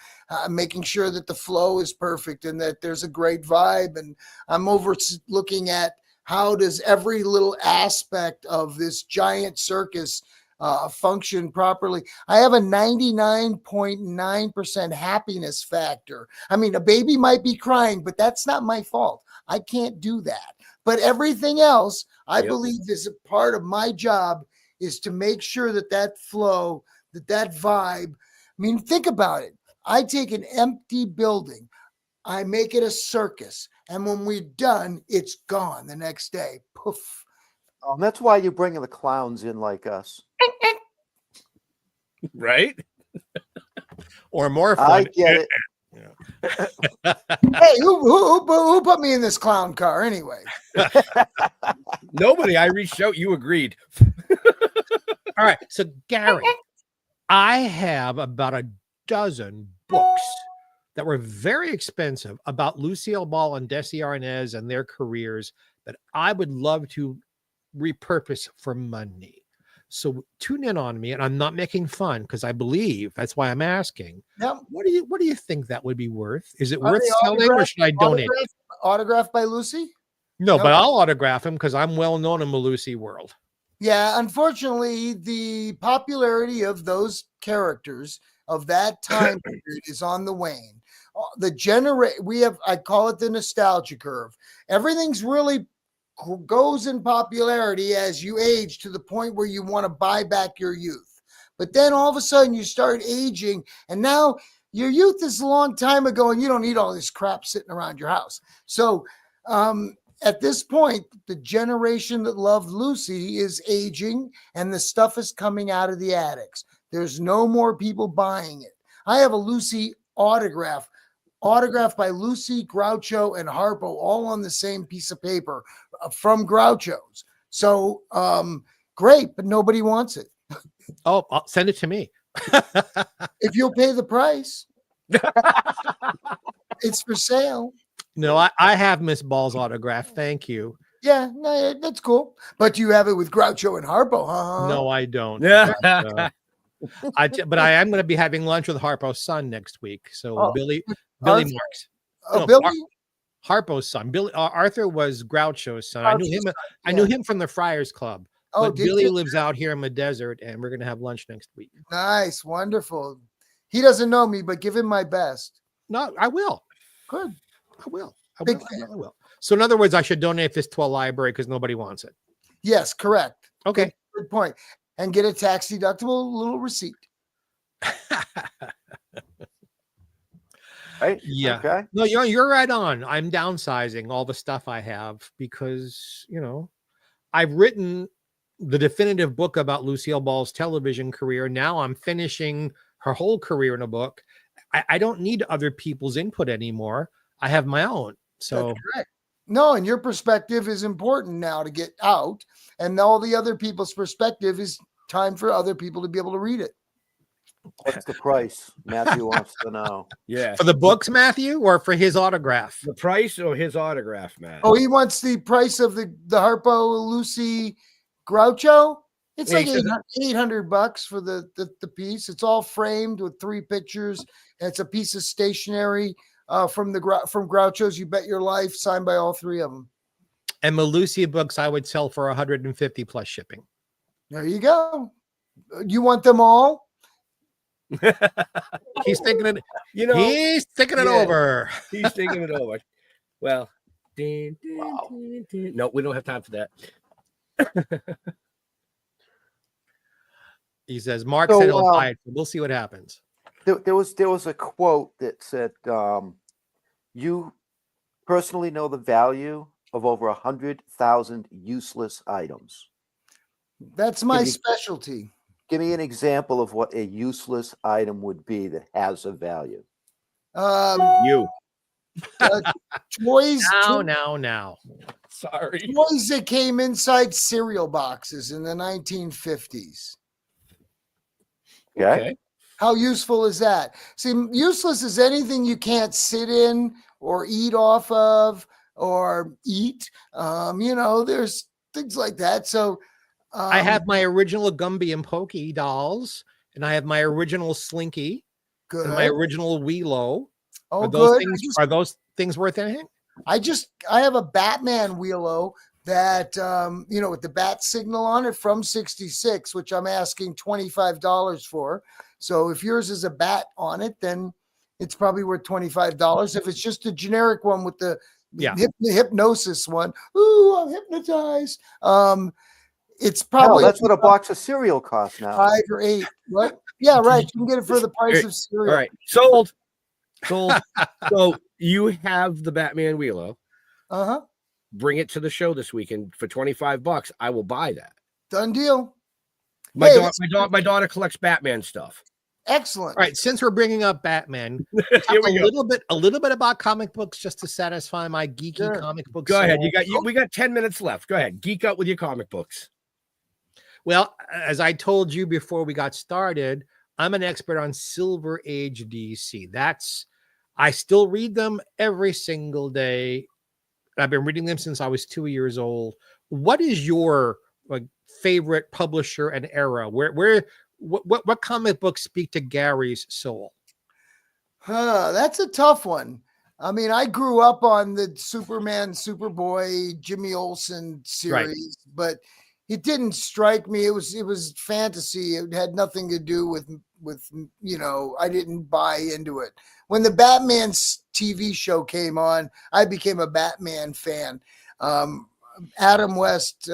making sure that the flow is perfect and that there's a great vibe. And I'm looking at how does every little aspect of this giant circus function properly. I have a 99.9% happiness factor. I mean, a baby might be crying, but that's not my fault. I can't do that. But everything else, I believe is a part of my job is to make sure that flow, that vibe. I mean, think about it. I take an empty building, I make it a circus, and when we're done, it's gone the next day. Poof. That's why you're bringing the clowns in like us. Right? Or more fun. I get it. Hey, who put me in this clown car anyway? Nobody. I reached out. You agreed. All right. So, Gary, I have about a dozen books that were very expensive about Lucille Ball and Desi Arnaz and their careers that I would love to repurpose for money. So tune in on me, and I'm not making fun because I believe that's why I'm asking. Yep. What do you think that would be worth? Is it worth selling, or should I donate? Autographed by Lucy? No, but I'll autograph him because I'm well known in the Lucy world. Yeah, unfortunately, the popularity of those characters of that time period is on the wane. I call it the nostalgia curve. Everything's really goes in popularity as you age to the point where you want to buy back your youth. But then all of a sudden you start aging, and now your youth is a long time ago and you don't need all this crap sitting around your house. So at this point, the generation that loved Lucy is aging and the stuff is coming out of the attics. There's no more people buying it. I have a Lucy autographed by Lucy, Groucho, and Harpo, all on the same piece of paper from Groucho's. So great, but nobody wants it. Oh, I'll send it to me. If you'll pay the price. It's for sale. No, I have Miss Ball's autograph. Thank you. Yeah, no, that's cool. But you have it with Groucho and Harpo, huh? No, I don't. Yeah. But I am going to be having lunch with Harpo's son next week. So Oh, Billy Arthur? Marks. Oh, No, Billy? Harpo's son. Billy Arthur was Groucho's son. I knew him. Groucho's I knew yeah. him from the Friars Club. Oh, But Billy lives out here in the desert, and we're going to have lunch next week. Nice, wonderful. He doesn't know me, but give him my best. No, I will. Good. I will. Big I will. So in other words, I should donate this to a library because nobody wants it. Yes, correct. Okay. Good point. And get a tax deductible little receipt. Right? Yeah. Okay. No, you're right on. I'm downsizing all the stuff I have because, I've written the definitive book about Lucille Ball's television career. Now I'm finishing her whole career in a book. I don't need other people's input anymore. I have my own. So That's correct. No, and your perspective is important now to get out, and all the other people's perspective is time for other people to be able to read it. What's the price? Matthew wants to know. Yeah. for the books, Matthew, or for his autograph? The price or his autograph, man? Oh, he wants the price of the Harpo Lucy Groucho. It's Yeah, like he said $800 for the piece. It's all framed with 3 pictures, and it's a piece of stationery from Groucho's You Bet Your Life, signed by all 3 of them. And the Lucy books I would sell for 150 plus shipping. There you go. You want them all? He's thinking it. He's He's thinking it yeah. over. He's thinking it over. Well, no, we don't have time for that. He says, Mark So, said he'll buy it. We'll see what happens. There was a quote that said, "You personally know the value of over 100,000 useless items." That's my Give me- specialty. Give me an example of what a useless item would be that has a value. You. Toys, Now. Sorry. toys that came inside cereal boxes in the 1950s. Okay. How useful is that? See, useless is anything you can't sit in or eat off of or eat. There's things like that. So I have my original Gumby and Pokey dolls, and I have my original Slinky good. and my original Wheelo. Oh, Are those good. things? Are those things worth anything? I have a Batman Wheelo that with the bat signal on it from 66, which I'm asking $25 for. So if yours is a bat on it, then it's probably worth $25. If it's just a generic one with the hypnosis one, ooh, I'm hypnotized. It's probably That's what a box of cereal costs now. 5 or 8. What? Yeah, right. You can get it for the price of cereal. All right. Sold. So you have the Batman Wheelo. Uh-huh. Bring it to the show this weekend for $25. I will buy that. Done deal. My Hey, my daughter collects Batman stuff. Excellent. All right. Since we're bringing up Batman, Here talk we a go. little bit about comic books just to satisfy my geeky Sure. comic book. Go ahead. soul. We got 10 minutes left. Go ahead. Geek out with your comic books. Well, as I told you before we got started, I'm an expert on Silver Age DC. I still read them every single day. I've been reading them since I was 2 years old. What is your favorite publisher and era? What comic books speak to Gary's soul? That's a tough one. I mean, I grew up on the Superman, Superboy, Jimmy Olsen series, but it didn't strike me. It was fantasy. It had nothing to do with I didn't buy into it. When the Batman TV show came on, I became a Batman fan. Adam West's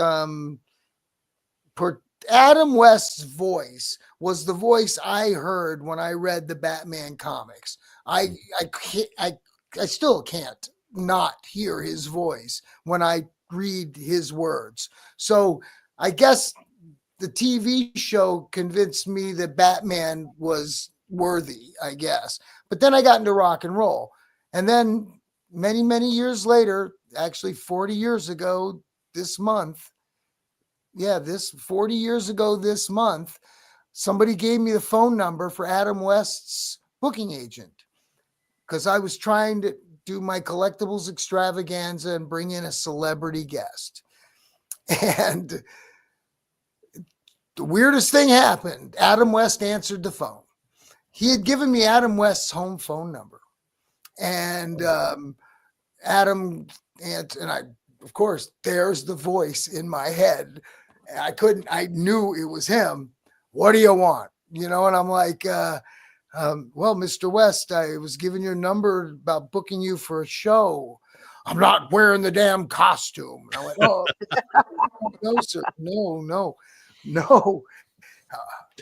voice was the voice I heard when I read the Batman comics. I still can't not hear his voice when I read his words. So I guess the TV show convinced me that Batman was worthy, I guess. But then I got into rock and roll. And then many, many years later, actually 40 years ago this month, 40 years ago this month, somebody gave me the phone number for Adam West's booking agent because I was trying do my collectibles extravaganza and bring in a celebrity guest. And the weirdest thing happened. Adam West answered the phone. He had given me Adam West's home phone number. And Adam, and I, of course, there's the voice in my head. I knew it was him. What do you want? You know, and I'm like, well, Mr. West, I was giving your number about booking you for a show. I'm not wearing the damn costume. And I went, oh, no, sir. No.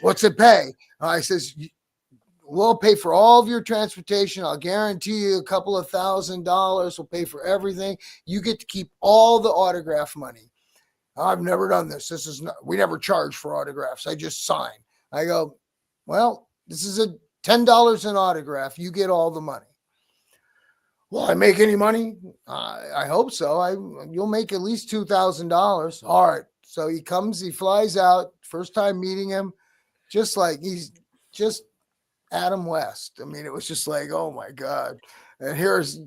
What's it pay? I says, we'll pay for all of your transportation. I'll guarantee you a couple of $1,000. We'll pay for everything. You get to keep all the autograph money. I've never done this. We never charge for autographs. I just sign. I go, well, this is a $10 an autograph. You get all the money. Will I make any money? I hope so. You'll make at least $2,000. All right. So he comes, he flies out. First time meeting him, just like he's just Adam West. I mean, it was just like, oh my God. And here's,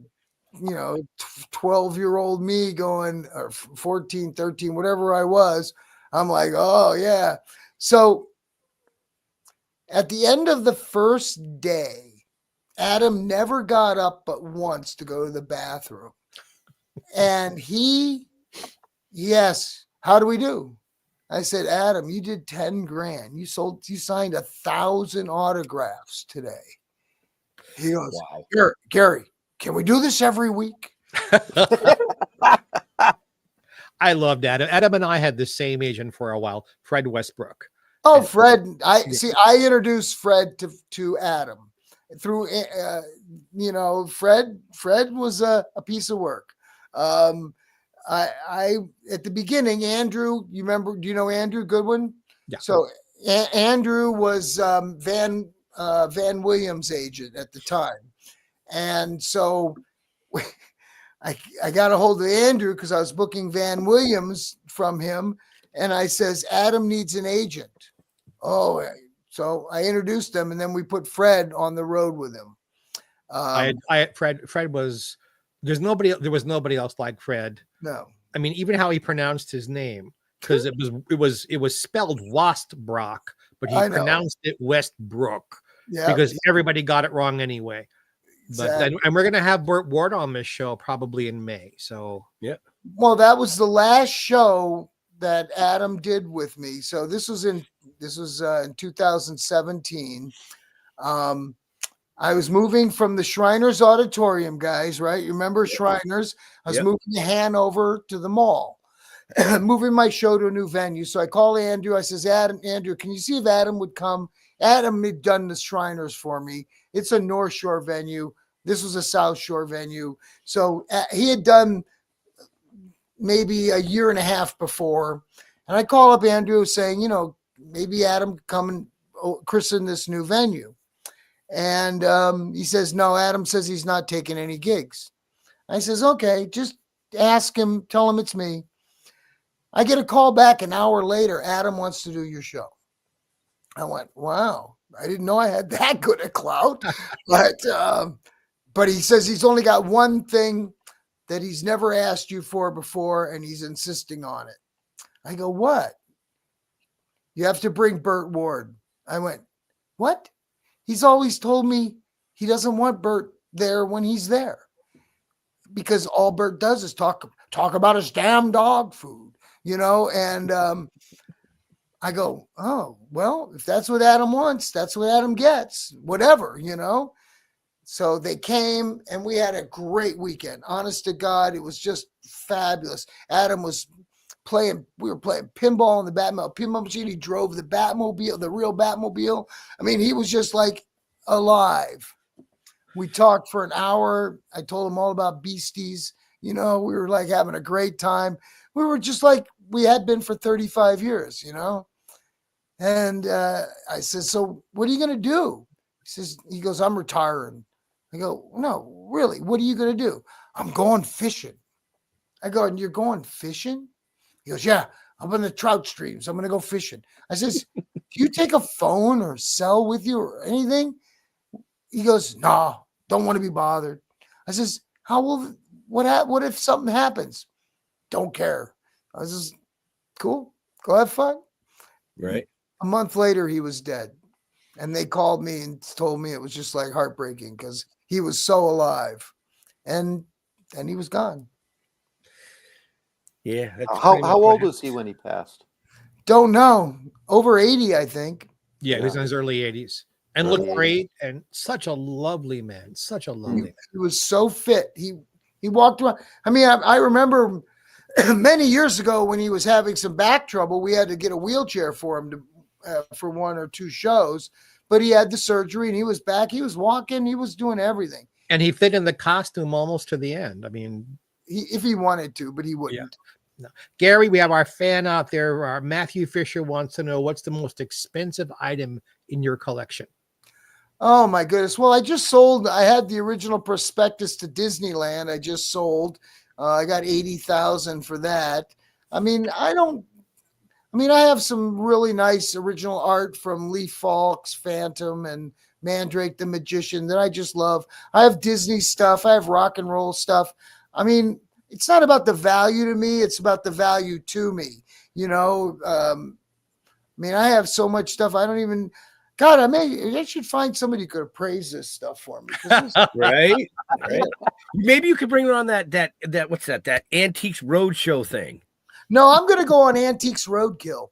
12-year-old me going, or 14, 13, whatever I was. I'm like, oh yeah. So at the end of the first day, Adam never got up but once to go to the bathroom. And yes, how do we do? I said, Adam, you did 10 grand. You signed 1,000 autographs today. He goes, wow. Gary, can we do this every week? I loved Adam. Adam and I had the same agent for a while, Fred Westbrook. Oh, Fred. I introduced Fred to Adam through, Fred was a piece of work. I at the beginning, Andrew, do you know Andrew Goodwin? Yeah. So Andrew was Van Williams' agent at the time. And so I got a hold of Andrew because I was booking Van Williams from him. And I says, Adam needs an agent. Oh, so I introduced them, and then we put Fred on the road with him. Fred was, there was nobody else like Fred. No. I mean, even how he pronounced his name, because it was spelled Wastbrock, but he pronounced it Westbrook because everybody got it wrong anyway. Exactly. And we're going to have Burt Ward on this show probably in May. So, yeah. Well, that was the last show that Adam did with me. So this was in 2017. I was moving from the Shriners Auditorium, guys, right? You remember Shriners? I was moving to Hanover to the mall, moving my show to a new venue. So I call Andrew. I says, Andrew, can you see if Adam would come? Adam had done the Shriners for me. It's a North Shore venue. This was a South Shore venue. So he had done maybe a year and a half before. And I call up Andrew saying, maybe Adam could come and christen this new venue. And he says, no, Adam says he's not taking any gigs. I says, okay, just ask him, tell him it's me. I get a call back an hour later. Adam wants to do your show. I went, wow, I didn't know I had that good a clout. But he says he's only got one thing that he's never asked you for before, and he's insisting on it. I go, what? You have to bring Burt Ward. I went, what? He's always told me he doesn't want Burt there when he's there because all Burt does is talk about his damn dog food, and I go, oh, well, if that's what Adam wants, that's what Adam gets, whatever, So they came and we had a great weekend. Honest to God, it was just fabulous. Adam was we were playing pinball in the Batmobile pinball machine. He drove the Batmobile, the real Batmobile. I mean, he was just like alive. We talked for an hour. I told him all about Beasties. We were like having a great time. We were just like we had been for 35 years, And I said, so what are you going to do? He goes, I'm retiring. I go, no, really, what are you going to do? I'm going fishing. I go, and you're going fishing? He goes, yeah, I'm in the trout streams. I'm going to go fishing. I says, do you take a phone or cell with you or anything? He goes, no, don't want to be bothered. I says, what if something happens? Don't care. I was just cool. Go have fun. Right. A month later, he was dead. And they called me and told me it was just like heartbreaking because he was so alive. And then he was gone. Yeah. That's How pretty much what old happened. was he when he passed? Don't know. Over 80, I think. Yeah, he was Yeah. in his early 80s and Early looked 80s. great and such a lovely man. Such a lovely man. He was so fit. He walked around. I mean, I remember many years ago when he was having some back trouble, we had to get a wheelchair for him to for one or two shows. But he had the surgery and he was back. He was walking. He was doing everything. And he fit in the costume almost to the end. I mean, If he wanted to, but he wouldn't. no. Gary, we have our fan out there. Our Matthew Fisher wants to know what's the most expensive item in your collection. Oh my goodness. Well, I had the original prospectus to Disneyland. I just sold. I got 80,000 for that. I mean, I have some really nice original art from Lee Falk's Phantom and Mandrake the Magician that I just love. I have Disney stuff. I have rock and roll stuff. I mean, it's not about the value to me. It's about the value to me. I have so much stuff. I don't even, God, I should find somebody who could appraise this stuff for me. Right. Maybe you could bring her on that what's that Antiques Road Show thing. No, I'm going to go on Antiques Roadkill.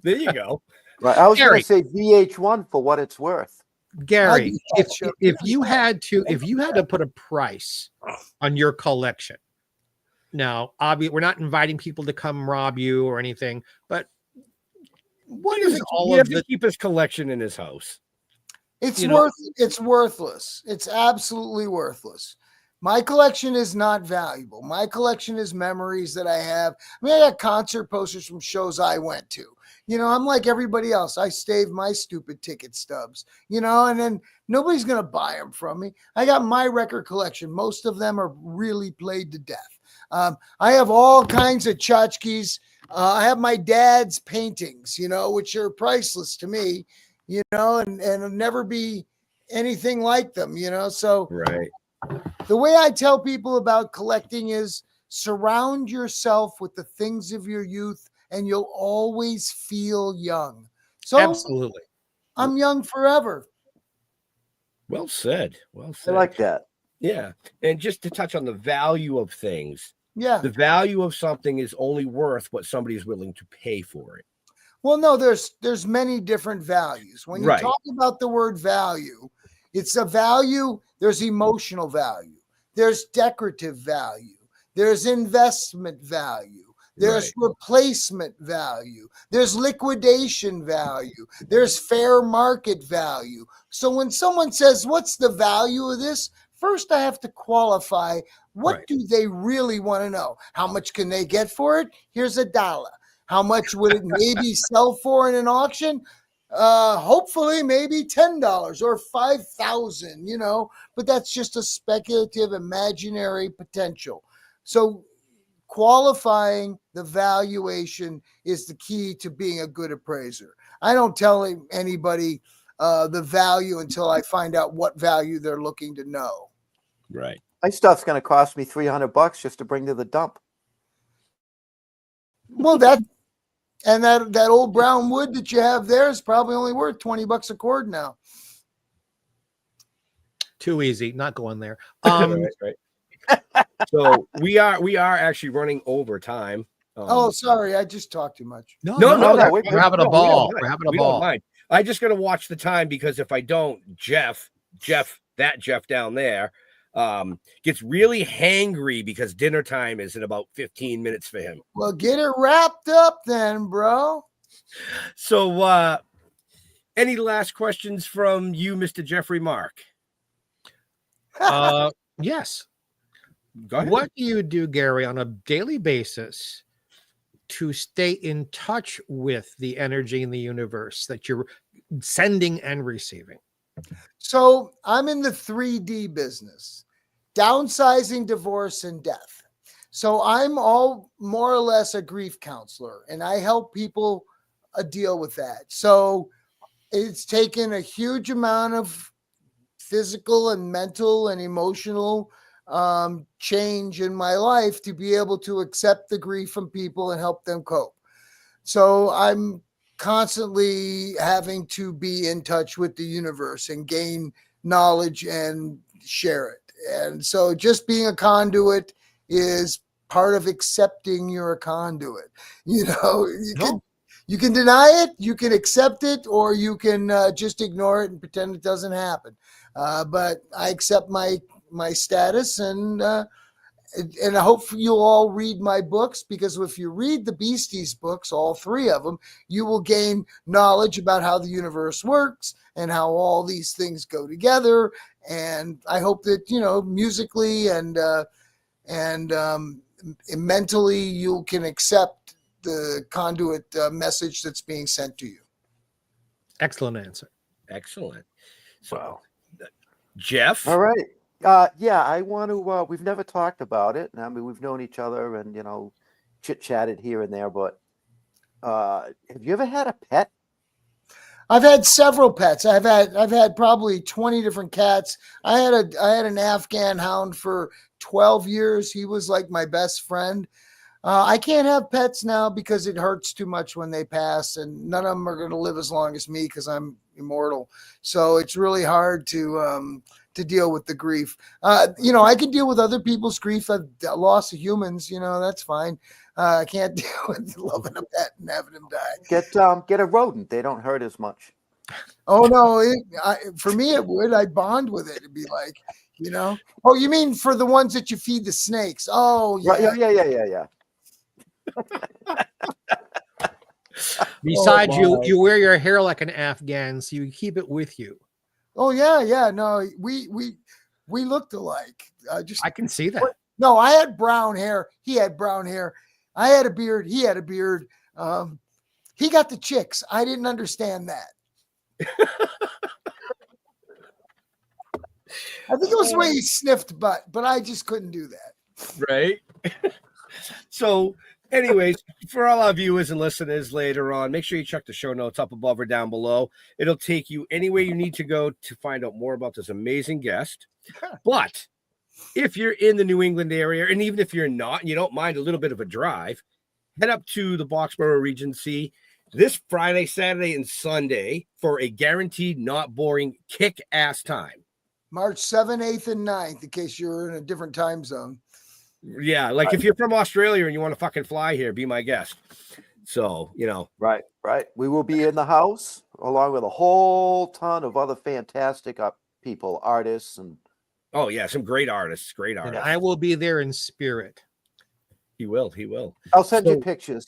There you go. Right. I was going Gary. to say VH1 for what it's worth. Gary, I do that if you had to put a price on your collection, now obviously we're not inviting people to come rob you or anything, but what is all You of have to keep his collection in his house. It's You know- it's worthless. It's absolutely worthless. My collection is not valuable. My collection is memories that I have. I mean, I got concert posters from shows I went to. I'm like everybody else. I stave my stupid ticket stubs, and then nobody's going to buy them from me. I got my record collection. Most of them are really played to death. I have all kinds of tchotchkes. I have my dad's paintings, which are priceless to me, and it'll never be anything like them, So Right. the way I tell people about collecting is surround yourself with the things of your youth and you'll always feel young. So Absolutely. I'm young forever. Well said. Well I said. like that. Yeah. And just to touch on the value of things, Yeah. the value of something is only worth what somebody is willing to pay for it. Well, no, there's many different values. When you Right. talk about the word value, it's a value. There's emotional value. There's decorative value. There's investment value. There's replacement value. There's liquidation value. There's fair market value. So when someone says, what's the value of this? First, I have to qualify. What Right. do they really want to know? How much can they get for it? Here's $1. How much would it maybe sell for in an auction? Hopefully maybe $10 or $5,000, but that's just a speculative imaginary potential. So qualifying the valuation is the key to being a good appraiser. I don't tell anybody the value until I find out what value they're looking to know. Right. My stuff's going to cost me $300 just to bring to the dump. Well, that old brown wood that you have there is probably only worth $20 a cord now. Too easy. Not going there. Right. So we are actually running over time. Oh, sorry, I just talked too much. No, We're having a we ball. don't We're having a we don't ball. mind. I just got to watch the time because if I don't, Jeff down there, gets really hangry because dinner time is in about 15 minutes for him. Well, get it wrapped up then, bro. So, any last questions from you, Mr. Jeffrey Mark? Yes. Go ahead. What do you do, Gary, on a daily basis to stay in touch with the energy in the universe that you're sending and receiving? So I'm in the 3D business, downsizing, divorce, and death. So I'm all more or less a grief counselor, and I help people deal with that. So it's taken a huge amount of physical and mental and emotional change in my life to be able to accept the grief from people and help them cope. So I'm constantly having to be in touch with the universe and gain knowledge and share it. And so just being a conduit is part of accepting you're a conduit. You know, you can deny it, you can accept it, or you can just ignore it and pretend it doesn't happen. But I accept my status, and I hope you'll all read my books, because if you read the Beasties books, all 3 of them, you will gain knowledge about how the universe works and how all these things go together. And I hope that, you know, musically and mentally, you can accept the conduit message that's being sent to you. Excellent answer. Excellent. So, Wow. Jeff. All right. Yeah, I want to. We've never talked about it. I mean, we've known each other and, you know, chit chatted here and there. But have you ever had a pet? I've had several pets. I've had probably 20 different cats. I had an Afghan hound for 12 years. He was like my best friend. I can't have pets now because it hurts too much when they pass, and none of them are going to live as long as me because I'm immortal. So it's really hard to deal with the grief. You know, I can deal with other people's grief. The loss of humans, you know, that's fine. I can't deal with loving a pet and having them die. Get a rodent. They don't hurt as much. Oh no, for me it would. I'd bond with it. It'd be like, you know. Oh, you mean for the ones that you feed the snakes? Oh yeah, Right, yeah. Besides, you wear your hair like an Afghan, so you keep it with you. Oh yeah. No, we looked alike. I can see that. No, I had brown hair. He had brown hair. I had a beard. He had a beard. He got the chicks. I didn't understand that. I think it was the way he sniffed butt, but I just couldn't do that. Right. So, anyways, for all our viewers and listeners later on, make sure you check the show notes up above or down below. It'll take you anywhere you need to go to find out more about this amazing guest. But if you're in the New England area, and even if you're not, and you don't mind a little bit of a drive, head up to the Boxborough Regency this Friday, Saturday, and Sunday for a guaranteed not boring kick-ass time. March 7th, 8th, and 9th, in case you're in a different time zone. Yeah, like if you're from Australia and you want to fucking fly here, be my guest. So, you know. Right. We will be in the house along with a whole ton of other fantastic people, artists, and oh yeah, some great artists. And I will be there in spirit. He will. I'll send you pictures.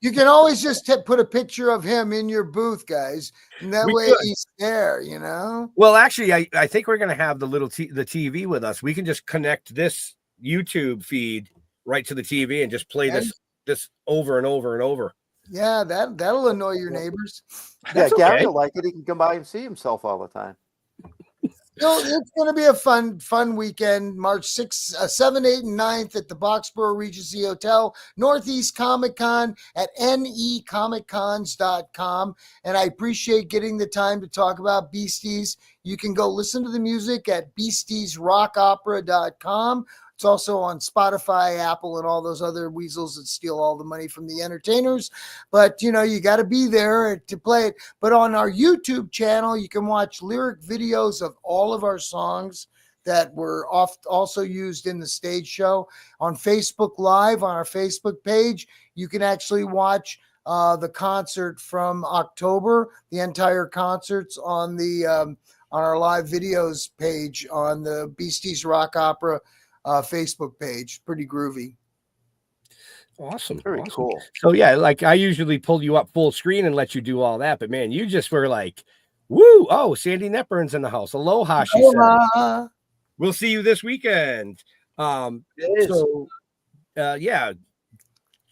You can always just put a picture of him in your booth, guys, and that way he's there, you know. Well, actually, I think we're going to have the TV with us. We can just connect this YouTube feed right to the TV and just play this over and over and over. Yeah, that'll annoy your neighbors. Yeah, Gary will like it. He can come by and see himself all the time. So it's going to be a fun weekend, March 6th, 7th, 8th, and 9th at the Boxborough Regency Hotel, Northeast Comic Con at necomiccons.com. And I appreciate getting the time to talk about Beasties. You can go listen to the music at beastiesrockopera.com. It's also on Spotify, Apple, and all those other weasels that steal all the money from the entertainers. But, you know, you got to be there to play it. But on our YouTube channel, you can watch lyric videos of all of our songs that were also used in the stage show. On Facebook Live, on our Facebook page, you can actually watch the concert from October, the entire concerts on our live videos page on the Beasties Rock Opera Facebook page. Pretty groovy. Awesome. Very cool. So yeah, like I usually pull you up full screen and let you do all that, but man, you just were like, woo! Oh, Sandy Netburn's in the house. Aloha, she said. We'll see you this weekend. Yeah,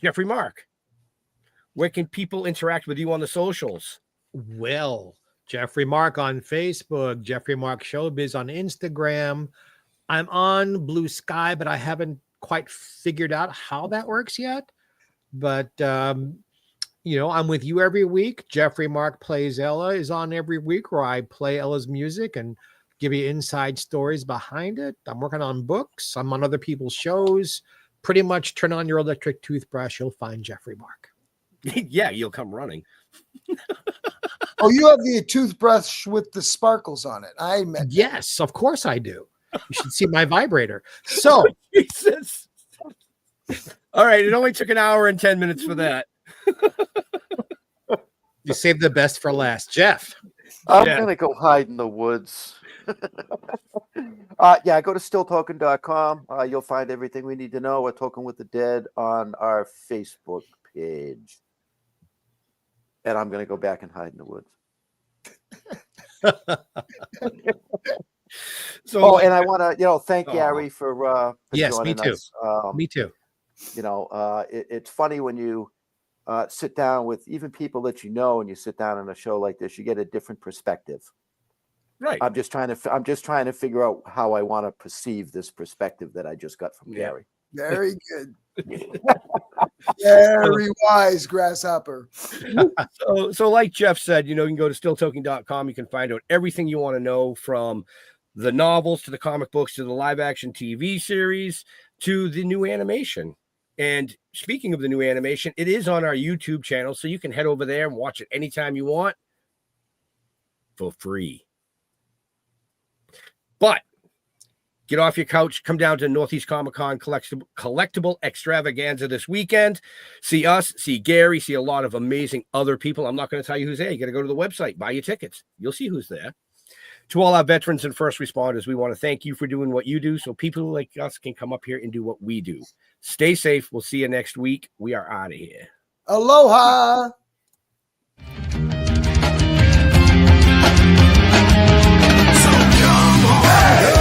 Jeffrey Mark, where can people interact with you on the socials? Well, Jeffrey Mark on Facebook, Jeffrey Mark Showbiz on Instagram. I'm on Blue Sky, but I haven't quite figured out how that works yet. But, you know, I'm with you every week. Jeffrey Mark Plays Ella is on every week where I play Ella's music and give you inside stories behind it. I'm working on books. I'm on other people's shows. Pretty much turn on your electric toothbrush, you'll find Jeffrey Mark. Yeah, you'll come running. Oh, you have the toothbrush with the sparkles on it. I meant Yes, of course I do. You should see my vibrator. So, Jesus. All right, it only took an hour and 10 minutes for that. you saved the best for last. Jeff. I'm Yeah. gonna go hide in the woods. Yeah, go to stilltoken.com. You'll find everything we need to know. We're Talking with the Dead on our Facebook page. And I'm gonna go back and hide in the woods. So, And I want to, thank Oh. Gary for Yes, me joining too. us. Me too. It's funny when you sit down with even people that you know, and you sit down on a show like this, you get a different perspective. right. I'm just trying to figure out how I want to perceive this perspective that I just got from Yeah. Gary. very good. Very wise, grasshopper. So like Jeff said, you can go to stilltoking.com. You can find out everything you want to know, from the novels to the comic books to the live action TV series to the new animation. And speaking of the new animation, it is on our YouTube channel, so you can head over there and watch it anytime you want for free. But get off your couch, come down to Northeast Comic-Con collectible extravaganza this weekend. See us, see Gary, see a lot of amazing other people. I'm not going to tell you who's there. You got to go to the website, buy your tickets. You'll see who's there. To all our veterans and first responders, we want to thank you for doing what you do so people like us can come up here and do what we do. Stay safe. We'll see you next week. We are out of here. Aloha. So come on.